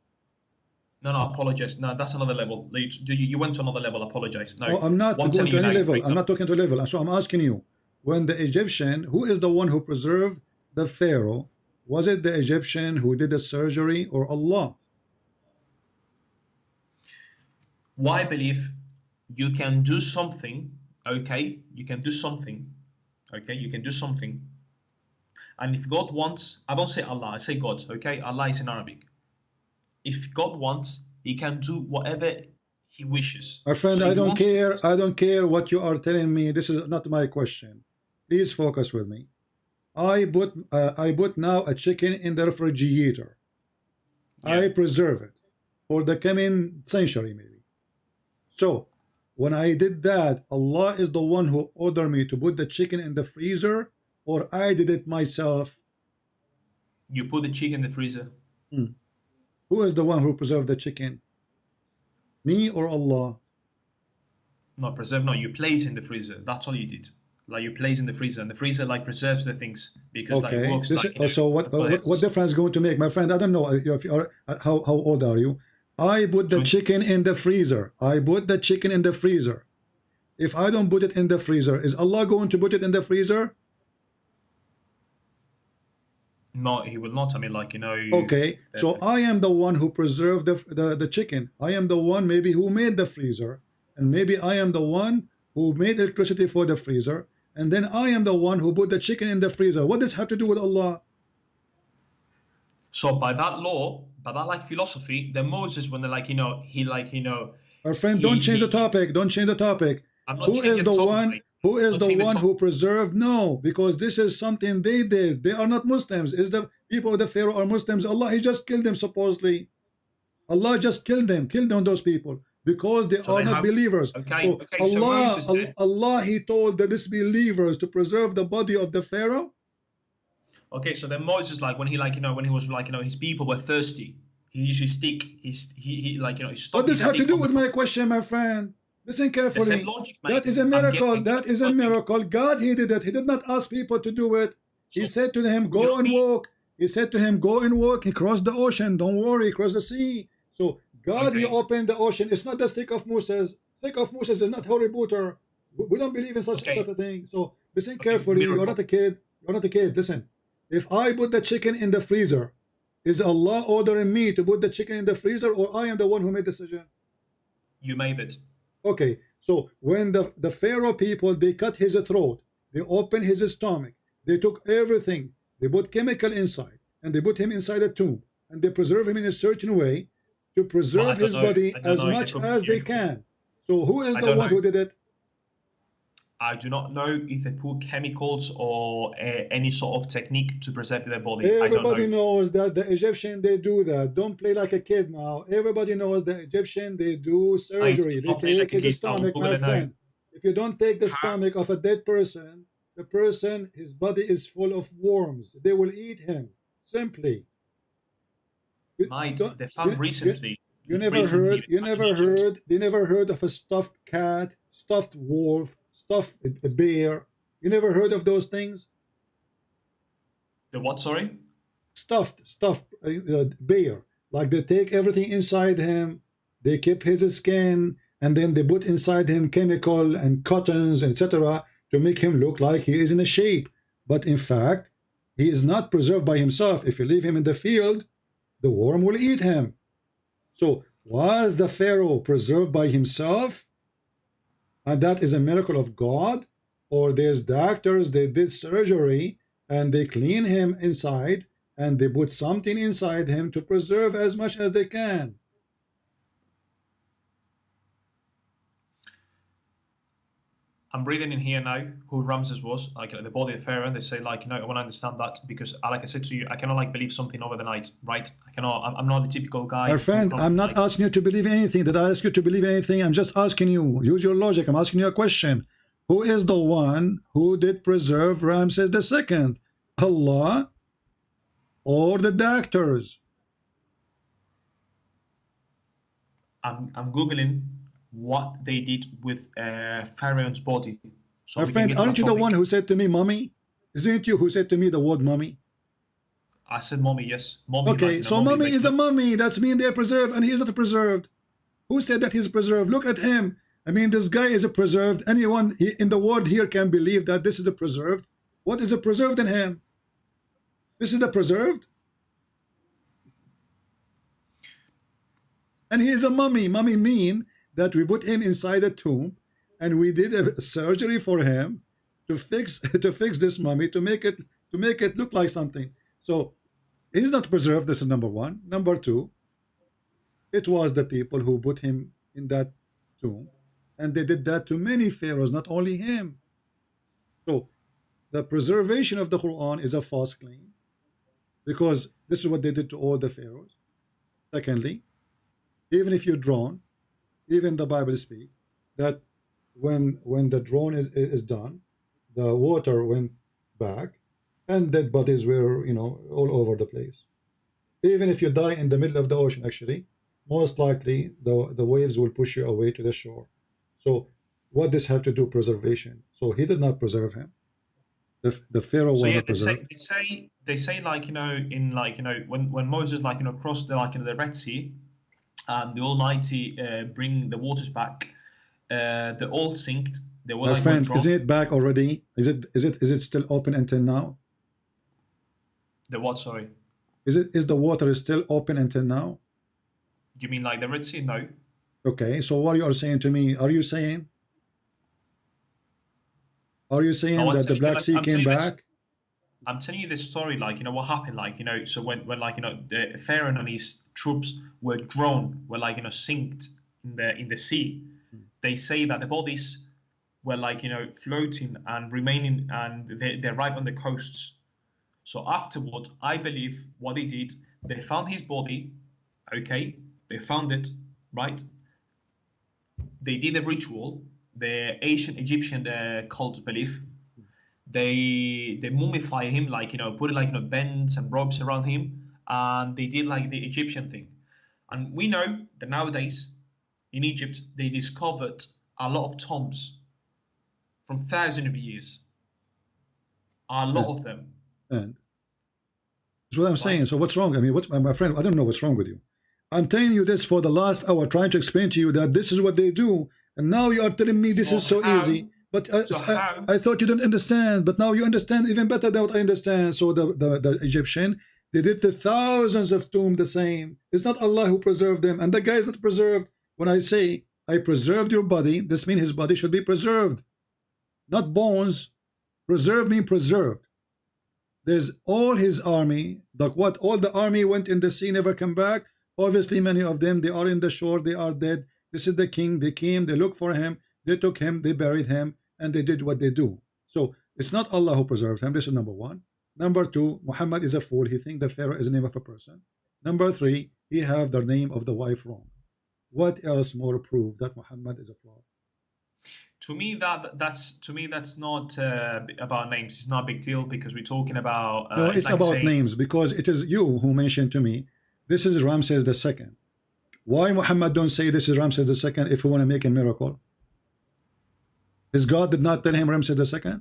No, apologize. No, that's another level. You went to another level. Apologize. No, I'm not going to any level. I'm not talking to a level. So I'm asking you, when the Egyptian, who is the one who preserved the Pharaoh, was it the Egyptian who did the surgery or Allah? Why I believe you can do something, okay? You can do something, okay? You can do something. And if God wants, I don't say Allah, I say God, okay? Allah is in Arabic. If God wants, he can do whatever he wishes. My friend, so I don't care what you are telling me. This is not my question. Please focus with me. I put now a chicken in the refrigerator. Yeah. I preserve it for the coming century maybe. So when I did that, Allah is the one who ordered me to put the chicken in the freezer, or I did it myself? You put the chicken in the freezer. Who is the one who preserved the chicken? Me or Allah? No, preserve. No, you place in the freezer. That's all you did. Like you place in the freezer, and the freezer like preserves the things because like it Okay. works This like is, so what difference is going to make, my friend? I don't know if you are, how old are you? I put the chicken in the freezer. I put the chicken in the freezer. If I don't put it in the freezer, is Allah going to put it in the freezer? No, he will not. I mean, like Okay, so I am the one who preserved the chicken. I am the one maybe who made the freezer, and maybe I am the one who made electricity for the freezer, and then I am the one who put the chicken in the freezer. What does it have to do with Allah? So by that law, by that like philosophy, then Moses, when they're like, he like, Our friend, he, don't change the he, topic. Don't change the topic. I'm not Who is changing the the topic, one? mate. Who is Not the changing the one topic. who preserved? No, because this is something they did. They are not Muslims. Is the people of the Pharaoh are Muslims? Allah, he just killed them supposedly. Allah just killed them those people because they So are they not have, believers. okay, So okay. So Moses then, Allah, he told the disbelievers to preserve the body of the Pharaoh. okay. So then Moses, like when he like, when he was like, his people were thirsty, he used his stick. He like, he What stopped does his it have to stick do on with the my question, my friend? Listen the same carefully. logic, That mate. is a I'm miracle. getting That is a logic. miracle. God, he did it. He did not ask people to do it. He So said to him, you go know and me, walk. He said to him, go and walk. He crossed the ocean. Don't worry, cross the sea. So God, he okay, opened the ocean. It's not the stick of Moses. Stick of Moses is not Harry Potter. We don't believe in such okay, a thing. So listen okay. carefully. You're not Miracle. a kid. You're not a kid. Listen. If I put the chicken in the freezer, is Allah ordering me to put the chicken in the freezer, or I am the one who made the decision? You made it. Okay, so when the Pharaoh people, they cut his throat, they opened his stomach, they took everything, they put chemical inside, and they put him inside a tomb, and they preserve him in a certain way to Well, I preserve don't his know. body I don't as know. There much could as they be. can. So who is I the don't one know. who did it? I do not know if they put chemicals or any sort of technique to preserve their body. I don't Everybody know. knows that the Egyptian, they do that. Don't play like a kid now. Everybody knows the Egyptian, they do I surgery. They not play take like a his kid. I will stomach, Google my it now. friend. If you don't take the How stomach of a dead person, the person, his body is full of worms. They will eat him. Simply. You might don't they found recently you never recently heard they found in Egypt they never heard of a stuffed cat, stuffed wolf, stuffed bear. You never heard of those things? the what? Sorry. Stuffed bear. Like they take everything inside him, they keep his skin, and then they put inside him chemical and cottons, etc., to make him look like he is in a shape. But in fact, he is not preserved by himself. If you leave him in the field, the worm will eat him. So was the Pharaoh preserved by himself, and that is a miracle of God? Or there's doctors, they did surgery and they clean him inside and they put something inside him to preserve as much as they can? I'm reading in here now who Ramses was, like the body of Pharaoh. They say like I want to understand that because like I said to you, I cannot like believe something over the night, right? I cannot. I'm not the typical guy My who friend, comes I'm not like asking you to believe anything. Did I ask you to believe anything? I'm just asking you. Use your logic. I'm asking you a question. Who is the one who did preserve Ramses II? Allah or the doctors? I'm googling what they did with Pharaoh's body, so My we can friend, get to aren't that you the one topic. who said to me, mommy? Isn't it you who said to me the word mommy? I said, "Mommy, yes, mommy." Like Okay, so mommy, mommy like is a mummy. That's mean they're preserved, and he is not preserved. Who said that he's preserved? Look at him. I mean, this guy is a preserved. Anyone in the world here can believe that this is a preserved. What is a preserved in him? This is the preserved, and he is a mummy. Mummy mean that we put him inside a tomb, and we did a surgery for him to fix to fix this mummy to make it look like something. So he's not preserved. This is number one. Number two, it was the people who put him in that tomb, and they did that to many pharaohs, not only him. So the preservation of the Quran is a false claim, because this is what they did to all the pharaohs. Secondly, even if you drone, even the Bible speak that when the drone is done, the water went back, and dead bodies were, you know, all over the place. Even if you die in the middle of the ocean, actually, most likely the waves will push you away to the shore. So what does have to do preservation? So he did not preserve him. The Pharaoh So yeah, wasn't preserved. they say like, you know, in like, you know, when Moses, like, you know, crossed the, like, you know, the Red Sea, and the Almighty bring the waters back, they all sinked. They were My like, friend, drowned. isn't it back already? Is it still open until now? The what? Sorry. Is the water still open until now? Do you mean like the Red Sea? No. Okay, so what you are saying to me? Are you saying No, that the Black Sea came back? I'm telling you this story, like, you know, what happened, like, you know, so when like, you know, the Pharaoh and his troops were drowned, were like, you know, sinked in the sea. They say that the bodies were like, you know, floating and remaining, and they're right on the coasts. So afterwards, I believe what they did, they found his body, okay, they found it, right? They did a ritual, the ancient Egyptian cult belief. They mummify him, like, you know, put like, you know, bands and ropes around him, and they did like the Egyptian thing. And we know that nowadays in Egypt they discovered a lot of tombs from thousands of years, a lot of them. And that's what I'm saying. Right. So what's wrong? I mean, what's my friend? I don't know what's wrong with you. I'm telling you this for the last hour, trying to explain to you that this is what they do, and now you are telling me this is so easy. But I thought you didn't understand, but now you understand even better than what I understand. So the Egyptian, they did the thousands of tombs the same. It's not Allah who preserved them, and the guy is not preserved. When I say I preserved your body, this means his body should be preserved, not bones. Preserved means preserved. There's all his army, like what? All the army went in the sea, never come back. Obviously, many of them, they are in the shore, they are dead. This is the king. They came, they looked for him, they took him, they buried him, and they did what they do. So it's not Allah who preserved him. This is number one. Number two, Muhammad is a fool. He thinks the Pharaoh is the name of a person. Number three, he have the name of the wife wrong. What else more proof that Muhammad is a fraud? To me, that's not about names. It's not a big deal, because we're talking about. No, it's like about names, because it is you who mentioned to me, this is Ramses II. Why Muhammad don't say this is Ramses II if we want to make a miracle? His God did not tell him Ramses II?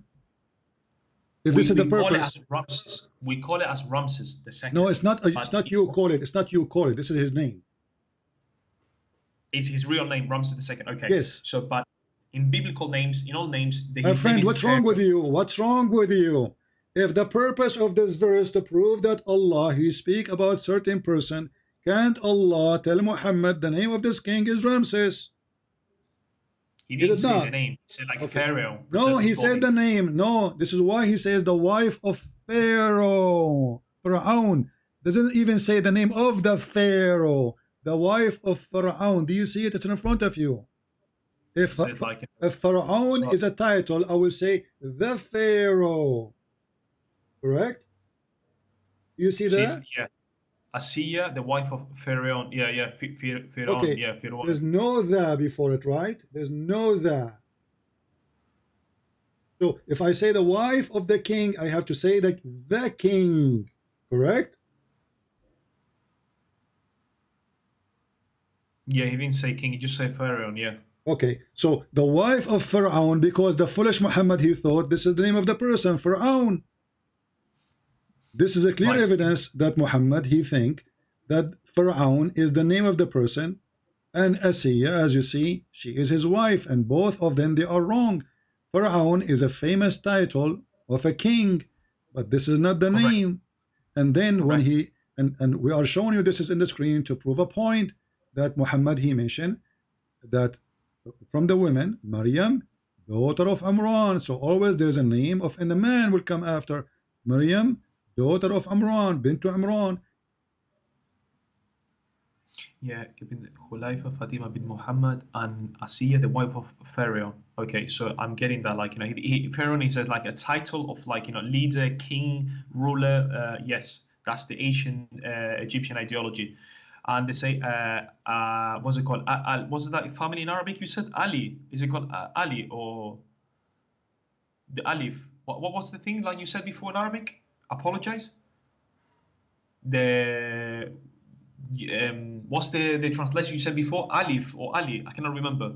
If this is the purpose. Call it as Ramses. We call it as Ramses II. No, it's not. It's not you call it. It's not you call it. This is his name. Is his real name Ramses II? Okay. Yes. So, but in biblical names, in all names, my friend, what's wrong with you? What's wrong with you? If the purpose of this verse to prove that Allah, he speak about certain person, can't Allah tell Muhammad the name of this king is Ramses? He didn't say the name. He said like Pharaoh. No, he said the name. No, this is why he says the wife of Pharaoh. Pharaoh doesn't even say the name of the Pharaoh. The wife of Pharaoh. Do you see it? It's in front of you. If Pharaoh is a title, I will say the Pharaoh. Correct? You see that? Yeah. Asiya, the wife of Pharaoh. Yeah. Pharaoh. Okay. Yeah, Pharaoh. There's no the before it, right? There's no the. So if I say the wife of the king, I have to say that the king. Correct? Yeah, he didn't say king. He just said Pharaoh. Yeah. Okay, so the wife of Pharaoh, because the foolish Muhammad, he thought this is the name of the person, Pharaoh. This is a clear evidence that Muhammad, he think that Pharaoh is the name of the person, and Asiya, as you see, she is his wife, and both of them, they are wrong. Pharaoh is a famous title of a king, but this is not the name. And then when he, and we are showing you, this is in the screen to prove a point that Muhammad, he mentioned that from the women, Maryam, daughter of Imran. So always there's a name of, and a man will come after. Maryam, daughter of Imran, bintu Imran. Yeah, Ibn Khulaifa, Fatima bin Muhammad, and Asiya, the wife of Pharaoh. Okay, so I'm getting that, like, Pharaoh is like a title of, like, leader, king, ruler. Yes, that's the ancient Egyptian ideology. And they say, what's it called? Was it that family in Arabic? You said Ali. Is it called Ali or the Alif? What was the thing like you said before in Arabic? Apologize. The what's the translation you said before? Alif or Ali? I cannot remember.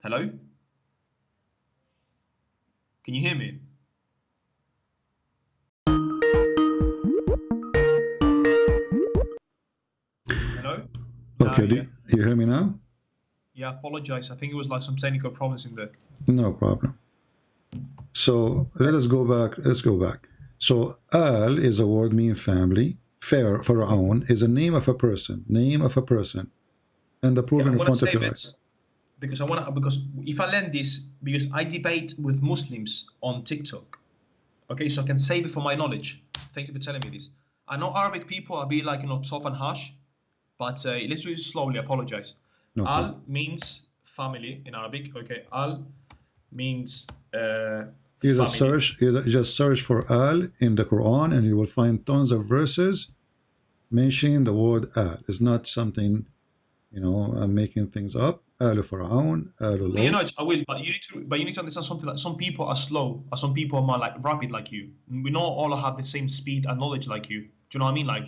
Hello? Can you hear me? Hello? Okay, Yeah. you hear me now? Yeah, apologize. I think it was like some technical problems in there. No problem. So let us go back. Let's go back. So al is a word mean family. Pharaoh is a name of a person. Name of a person, and the proof Yeah, in I'm gonna front of save your it eyes. because if I learn this, because I debate with Muslims on TikTok. Okay, so I can save it for my knowledge. Thank you for telling me this. I know Arabic people are be like tough and harsh, but let's do it slowly. Apologize. No problem. Al means family in Arabic. Okay, al means You just family. just search for al in the Quran, and you will find tons of verses mentioning the word al. It's not something I'm making things up. Al Pharaoh, al Lot. I will, but you need to understand something, that some people are slow, and some people are more like rapid like you. We not all have the same speed and knowledge like you. Do you know what I mean? Like,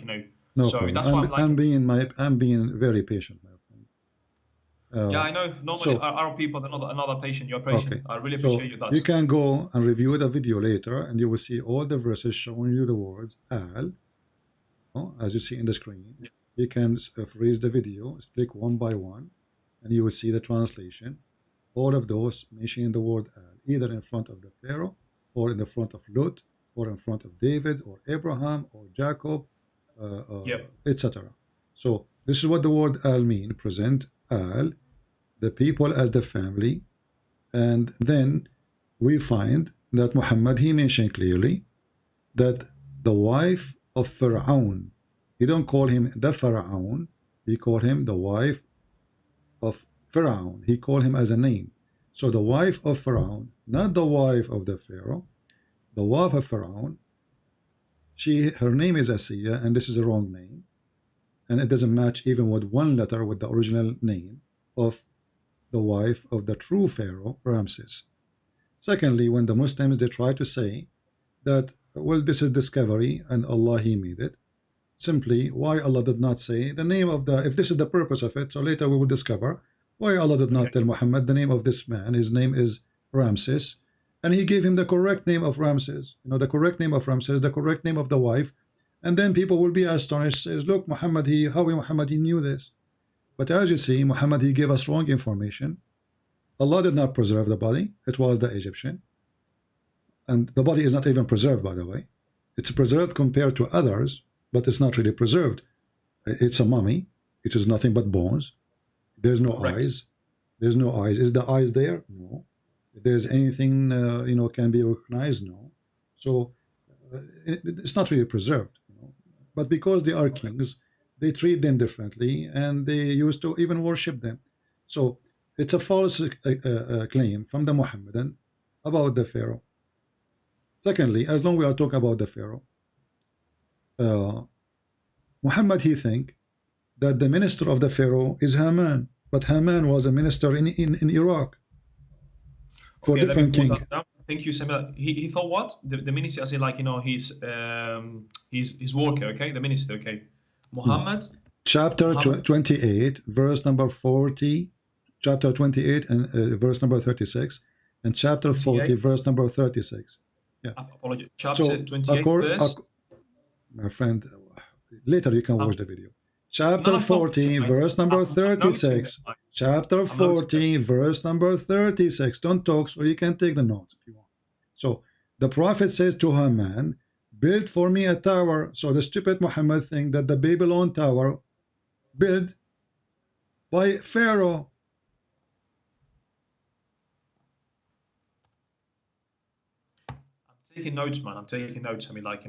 No so problem. that's why I'm like, I'm being very patient, my friend. yeah, I know. Normally, So Arab people, they're not another patient. You're patient. okay, I really so appreciate you that. you can go and review the video later, and you will see all the verses showing you the words al, as you see in the screen. Yeah. You can freeze the video, click one by one, and you will see the translation. All of those mentioning the word al, either in front of the Pharaoh, or in the front of Lot, or in front of David, or Abraham, or Jacob, Yeah. etc. So this is what the word al mean. Present al, the people as the family, and then we find that Muhammad, he mentioned clearly that the wife of Pharaoh, he don't call him the Pharaoh, he called him the wife of Pharaoh. He called him as a name. So the wife of Pharaoh, not the wife of the Pharaoh, the wife of Pharaoh, her name is Asiya, and this is a wrong name, and it doesn't match even with one letter with the original name of the wife of the true Pharaoh, Ramses. Secondly, when the Muslims, they try to say that, well, this is discovery and Allah, he made it, simply, why Allah did not say the name of the, if this is the purpose of it, so later we will discover why Allah did not tell Muhammad the name of this man. His name is Ramses, and he gave him the correct name of Ramses, the correct name of Ramses, the correct name of the wife, and then people will be astonished, says, look, Muhammad, Muhammad, he knew this. But as you see, Muhammad, he gave us wrong information. Allah did not preserve the body, it was the Egyptian, and the body is not even preserved, by the way. It's preserved compared to others, but it's not really preserved. It's a mummy. It is nothing but bones. There's no Correct. eyes. There's no eyes. Is the eyes there? No. If there's anything can be recognized? No. So it's not really preserved. But because they are kings, they treat them differently, and they used to even worship them. So it's a false claim from the Muhammadan about the Pharaoh. Secondly, as long we are talking about the Pharaoh, Muhammad, he think that the minister of the Pharaoh is Haman, but Haman was a minister in Iraq for Okay, let me different put king. that down. Thank you, Samuel. He thought what? The minister, as in, like, his worker, okay? The minister, okay? Muhammad. Chapter Muhammad. 28, verse number 40, chapter 28 and verse number 36, and chapter 40, 28. verse number 36. Yeah. Apology. Chapter So, 28, verse. my friend, later you can watch the video. No, Chapter no, don't watch it, 40, mate. verse number I'm noticing that. 36. Chapter I'm noticing that. 40, verse number 36. Don't talk, so you can take the notes if you want. So the prophet says to Haman, build for me a tower. So the stupid Muhammad think that the Babylon tower built by Pharaoh. I'm taking notes, man. I'm taking notes. I mean, like,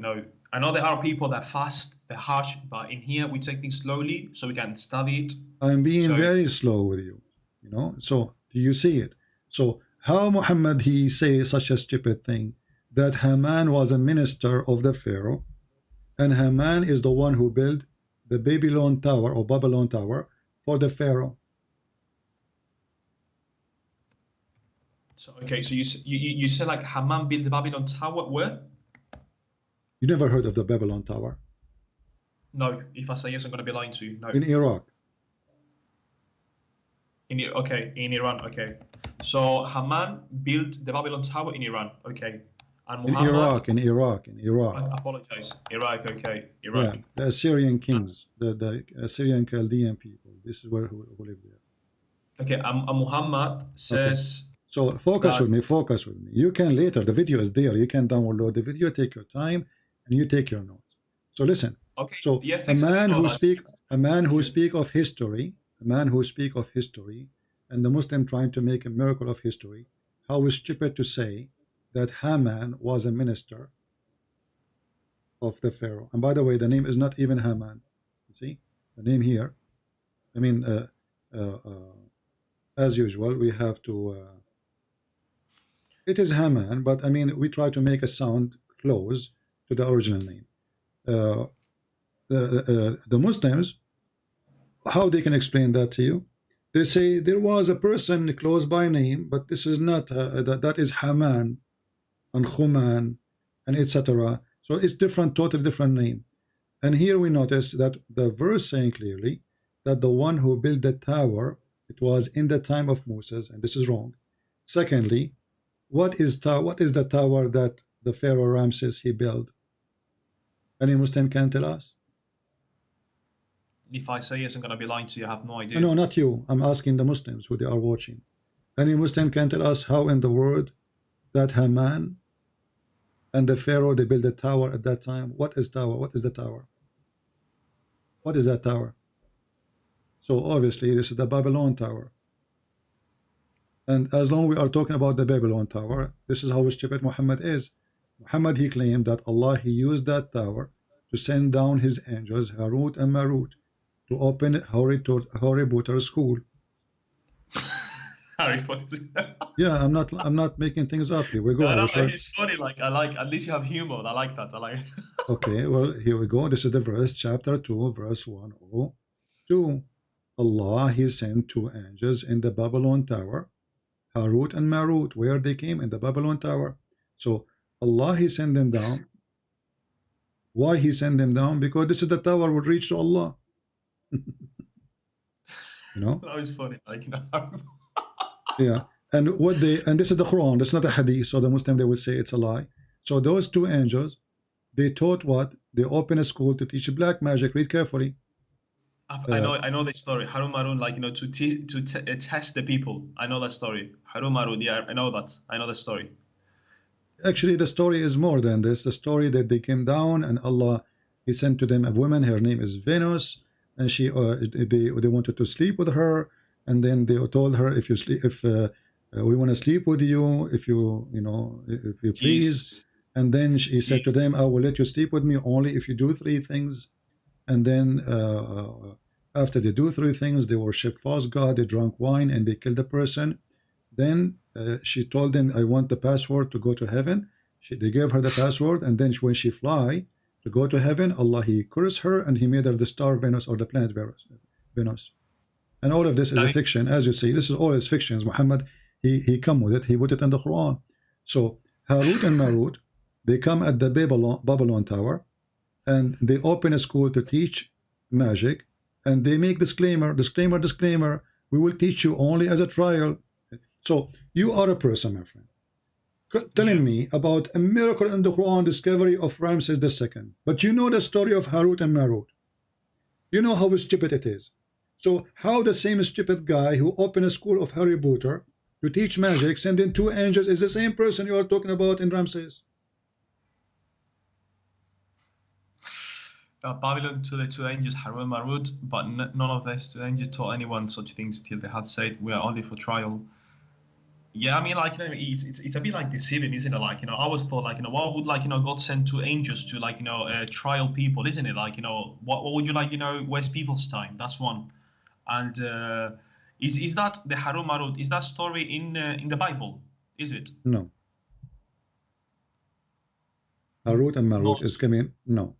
I know there are people that fast, they're harsh, but in here we take things slowly so we can study it. I'm being So very slow with you, you know. So do you see it? So how Muhammad he say such a stupid thing that Haman was a minister of the Pharaoh, and Haman is the one who built the Babylon Tower or Babylon Tower for the Pharaoh. so okay, so you said like Haman built the Babylon Tower where? You never heard of the Babylon Tower? No, if I say yes, I'm going to be lying to you. No. In Iraq. Okay, in Iran. Okay, so Haman built the Babylon Tower in Iran. Okay, and In Muhammad. Iraq. I apologize. Iraq. Okay, Iraq. Yeah, the Assyrian kings, the Assyrian Chaldean people. This is who live there. Okay, and Muhammad says. Okay. So focus with me. Focus with me. You can later. The video is there. You can download the video. Take your time, and you take your notes. So listen. Okay. So a man who speak of history, and the Muslim trying to make a miracle of history. How stupid to say that Haman was a minister of the Pharaoh. And by the way, the name is not even Haman. You see the name here. I mean, as usual, we have to. It is Haman, but I mean, we try to make a sound close to the original name. The Muslims, how they can explain that to you? They say there was a person close by name, but this is not. That is Haman and Khuman and etc. So it's different, totally different name. And here we notice that the verse saying clearly that the one who built the tower, it was in the time of Moses, and this is wrong. Secondly, what is the tower that the Pharaoh Ramses he built? Any Muslim can tell us? If I say yes, I'm going to be lying to you. I have no idea. No, not you. I'm asking the Muslims who they are watching. Any Muslim can tell us how in the world that Haman and the Pharaoh they built a tower at that time. What is tower? What is the tower? What is that tower? So obviously this is the Babylon Tower. And as long as we are talking about the Babylon Tower, this is how stupid Muhammad is. Muhammad he claimed that Allah he used that tower to send down his angels Harut and Marut to open Harry Potter school. Harry Potter. Yeah, I'm not making things up. Here we go. No, it's funny. Like I like. At least you have humor. I like that. I like. Okay, well here we go. This is the verse, chapter 2, verse 102. Allah he sent two angels in the Babylon Tower, Harut and Marut, where they came in the Babylon Tower. So Allah he sent them down. Why he sent them down? Because this is the tower would reach to Allah. You know? That was funny. Like, you know. Yeah. And this is the Quran, that's not a hadith, so the Muslim they will say it's a lie. So those two angels, they taught what? They opened a school to teach black magic. Read carefully. I know the story. Harun Marun, like, you know, to test the people. I know that story. Harun Marun, yeah, I know that. I know the story. Actually, the story is more than this. The story that they came down and Allah, he sent to them a woman. Her name is Venus, and she they wanted to sleep with her, and then they told her, if you sleep, if we want to sleep with you, if you please. Jesus. And then he said to them, I will let you sleep with me only if you do three things. And then after they do three things, they worship false god, they drank wine, and they killed the person. Then she told them, I want the password to go to heaven. They gave her the password, and then when she fly to go to heaven, Allah he cursed her, and he made her the star Venus, or the planet Venus. And all of this is a fiction, as you see. This is all his fictions. Muhammad he come with it. He put it in the Quran. So Harut and Marut, they come at the Babylon Tower, and they open a school to teach magic, and they make disclaimer. We will teach you only as a trial. So you are a person, my friend, telling me about a miracle in the Quran, discovery of Ramses II, but you know the story of Harut and Marut. You know how stupid it is. So how the same stupid guy who opened a school of Harry Potter to teach magic, send in two angels, is the same person you are talking about in Ramses? Babylon to the two angels Harun Marut, but none of these two angels taught anyone such things till they had said, we are only for trial. Yeah, I mean, like, it's a bit like deceiving, isn't it? Like, I always thought, like, why would, like, God send two angels to, like, trial people, isn't it? Like, what would you, like, waste people's time? That's one. And is that the Harut Marut? Is that story in the Bible? Is it? No. Harut and Marut Not. is coming. No.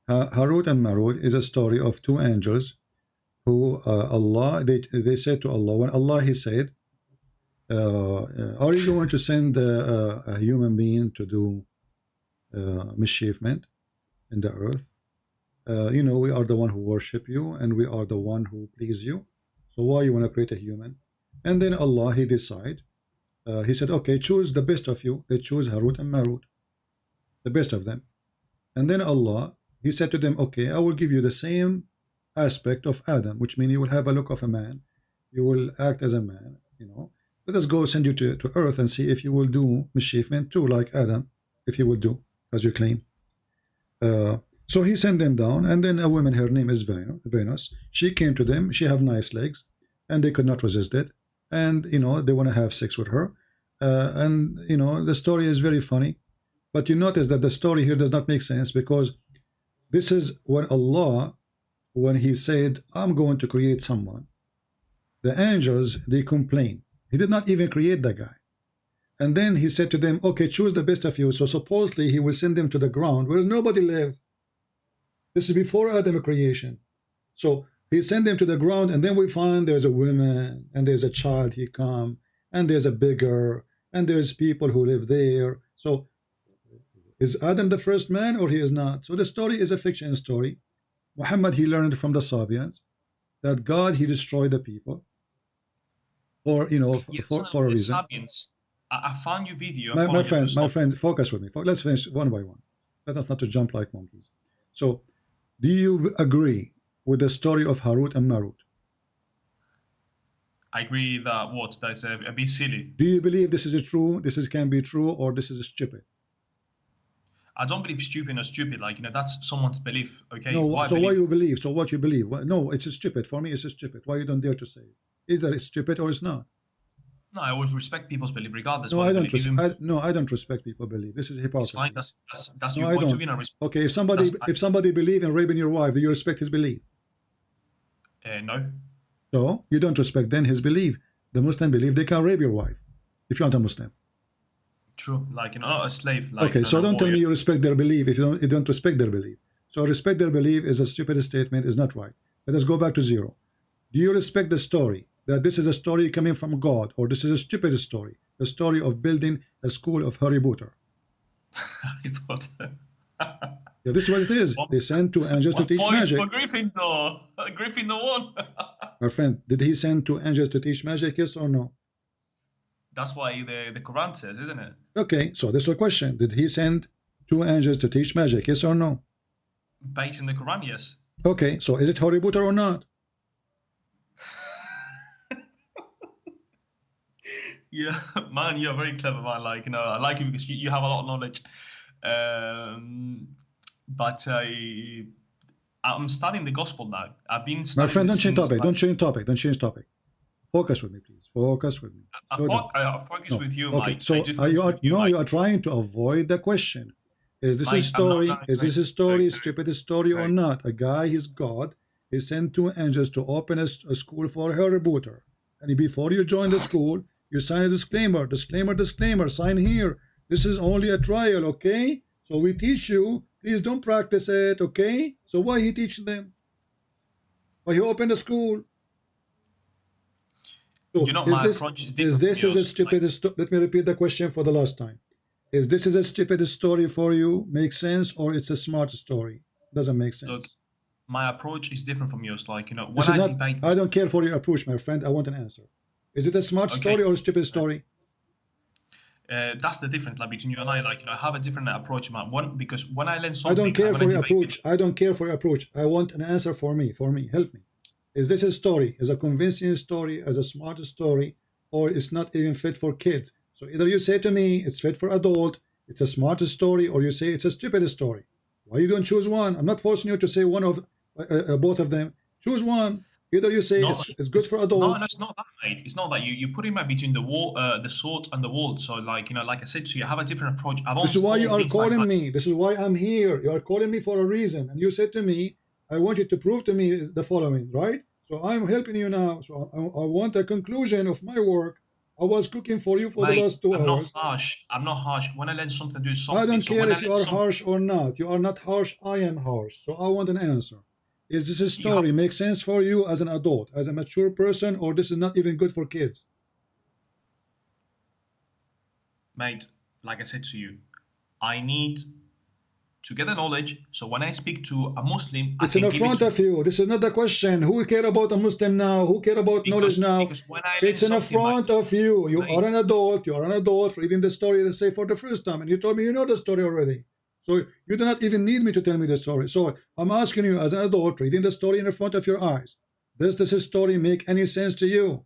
Harut and Marut is a story of two angels who Allah, they said to Allah, when Allah, he said, are you going to send a human being to do mischievement in the earth? We are the one who worship you, and we are the one who please you. So why you want to create a human? And then Allah, he decide. He said, okay, choose the best of you. They choose Harut and Marut, the best of them. And then Allah, he said to them, okay, I will give you the same aspect of Adam, which means you will have a look of a man. You will act as a man, Let us go send you to earth and see if you will do mischievement too, like Adam, if you will do, as you claim. So he sent them down, and then a woman, her name is Venus. She came to them. She have nice legs, and they could not resist it. And they want to have sex with her. And the story is very funny. But you notice that the story here does not make sense, because this is when Allah, when he said, I'm going to create someone, the angels, they complain. He did not even create the guy. And then he said to them, okay, choose the best of you. So supposedly he will send them to the ground where nobody lived. This is before Adam creation. So he sent them to the ground, and then we find there's a woman, and there's a child, he come, and there's a beggar, and there's people who live there. So is Adam the first man, or he is not? So the story is a fiction story. Muhammad, he learned from the Sabians that God, he destroyed the people for for a reason. Sapiens. I found your video. My friend, focus with me. Let's finish one by one. Let us not to jump like monkeys. So, do you agree with the story of Harut and Marut? I agree that that's a bit silly. Do you believe this is true? Can be true, or this is stupid? I don't believe stupid or stupid. Like, that's someone's belief. Okay. No. Why you believe? So what you believe? Well, no, it's stupid. For me, it's stupid. Why you don't dare to say it? Either it's stupid or it's not. No, I always respect people's belief, regardless. No, I don't. I don't respect people's belief. This is hypocrisy. It's fine. That's your point of view. Okay, if somebody believe in raping your wife, do you respect his belief? No. So you don't respect then his belief. The Muslim believe they can rape your wife if you're not a Muslim. True, like not a slave. Like, okay, so don't tell me you respect their belief if you don't respect their belief. So respect their belief is a stupid statement, is not right. Let us go back to zero. Do you respect the story that this is a story coming from God, or this is a stupid story, the story of building a school of Harry Potter? Harry Potter. Yeah, this is what it is. They sent two angels to teach magic. For Gryffindor. Gryffindor won. My friend, did he send two angels to teach magic, yes or no? That's why the Quran says, isn't it? Okay, so this is a question. Did he send two angels to teach magic, yes or no? Based in the Quran, yes. Okay, so is it Harry Potter or not? Yeah, man, you're a very clever man. Like, I like you because you have a lot of knowledge. But I'm studying the gospel now. I've been studying. My friend, don't change topic. Don't change topic. Focus with me, please. Focus with me. I focus with you, okay, Mike. so you are trying to avoid the question. Is this a story? Is this a story, stupid story or not? A guy, he's God. He sent two angels to open a school for Harry Potter. And before you join the school, you sign a disclaimer. Disclaimer. Sign here. This is only a trial, okay? So we teach you. Please don't practice it, okay? So why he teach them? Why he opened the school? So my approach is this is a stupid story? Let me repeat the question for the last time. Is this a stupid story for you? Makes sense, or it's a smart story? Doesn't make sense. Look, my approach is different from yours. Like, when I don't care for your approach, my friend. I want an answer. Is it a smart story or a stupid story? That's the difference, like, between you and I. Like, I have a different approach, man. Because when I learn something, I don't care for your approach. I don't care for your approach. I want an answer for me. Help me. Is this a story? Is a convincing story? As a smart story? Or it's not even fit for kids? So either you say to me it's fit for adult, it's a smart story, or you say it's a stupid story. Why you don't choose one? I'm not forcing you to say one of both of them. Choose one. Either you say No, it's good for adult. no, it's not that, mate. It's not that. You put him between the wall, the sword and the wall. So, like, like I said to you, I have a different approach. I This won't is why you call are things like calling that. me. This is why I'm here. You are calling me for a reason. And you said to me, I want you to prove to me the following, right? So I'm helping you now. So I want a conclusion of my work. I was cooking for you for the Mate, last 2 I'm not hours. harsh. I'm not harsh. When I learn something, do I something. don't So care when I if you learn are something, harsh or not. You are not harsh. I am harsh. So I want an answer. Is this a you have, story make sense for you as an adult, as a mature person, or this is not even good for kids? mate, like I said to you, I need to get the knowledge. So when I speak to a Muslim, I It's in can give it front to of you. This is not the question. Who care about a Muslim now? Who care about knowledge now? because when I learn It's in something, front of you. You are mate, an adult. You are an adult reading the story, let's say, for the first time. And you told me you know the story already. So you do not even need me to tell me the story. So I'm asking you as an adult reading the story in front of your eyes. Does this story make any sense to you?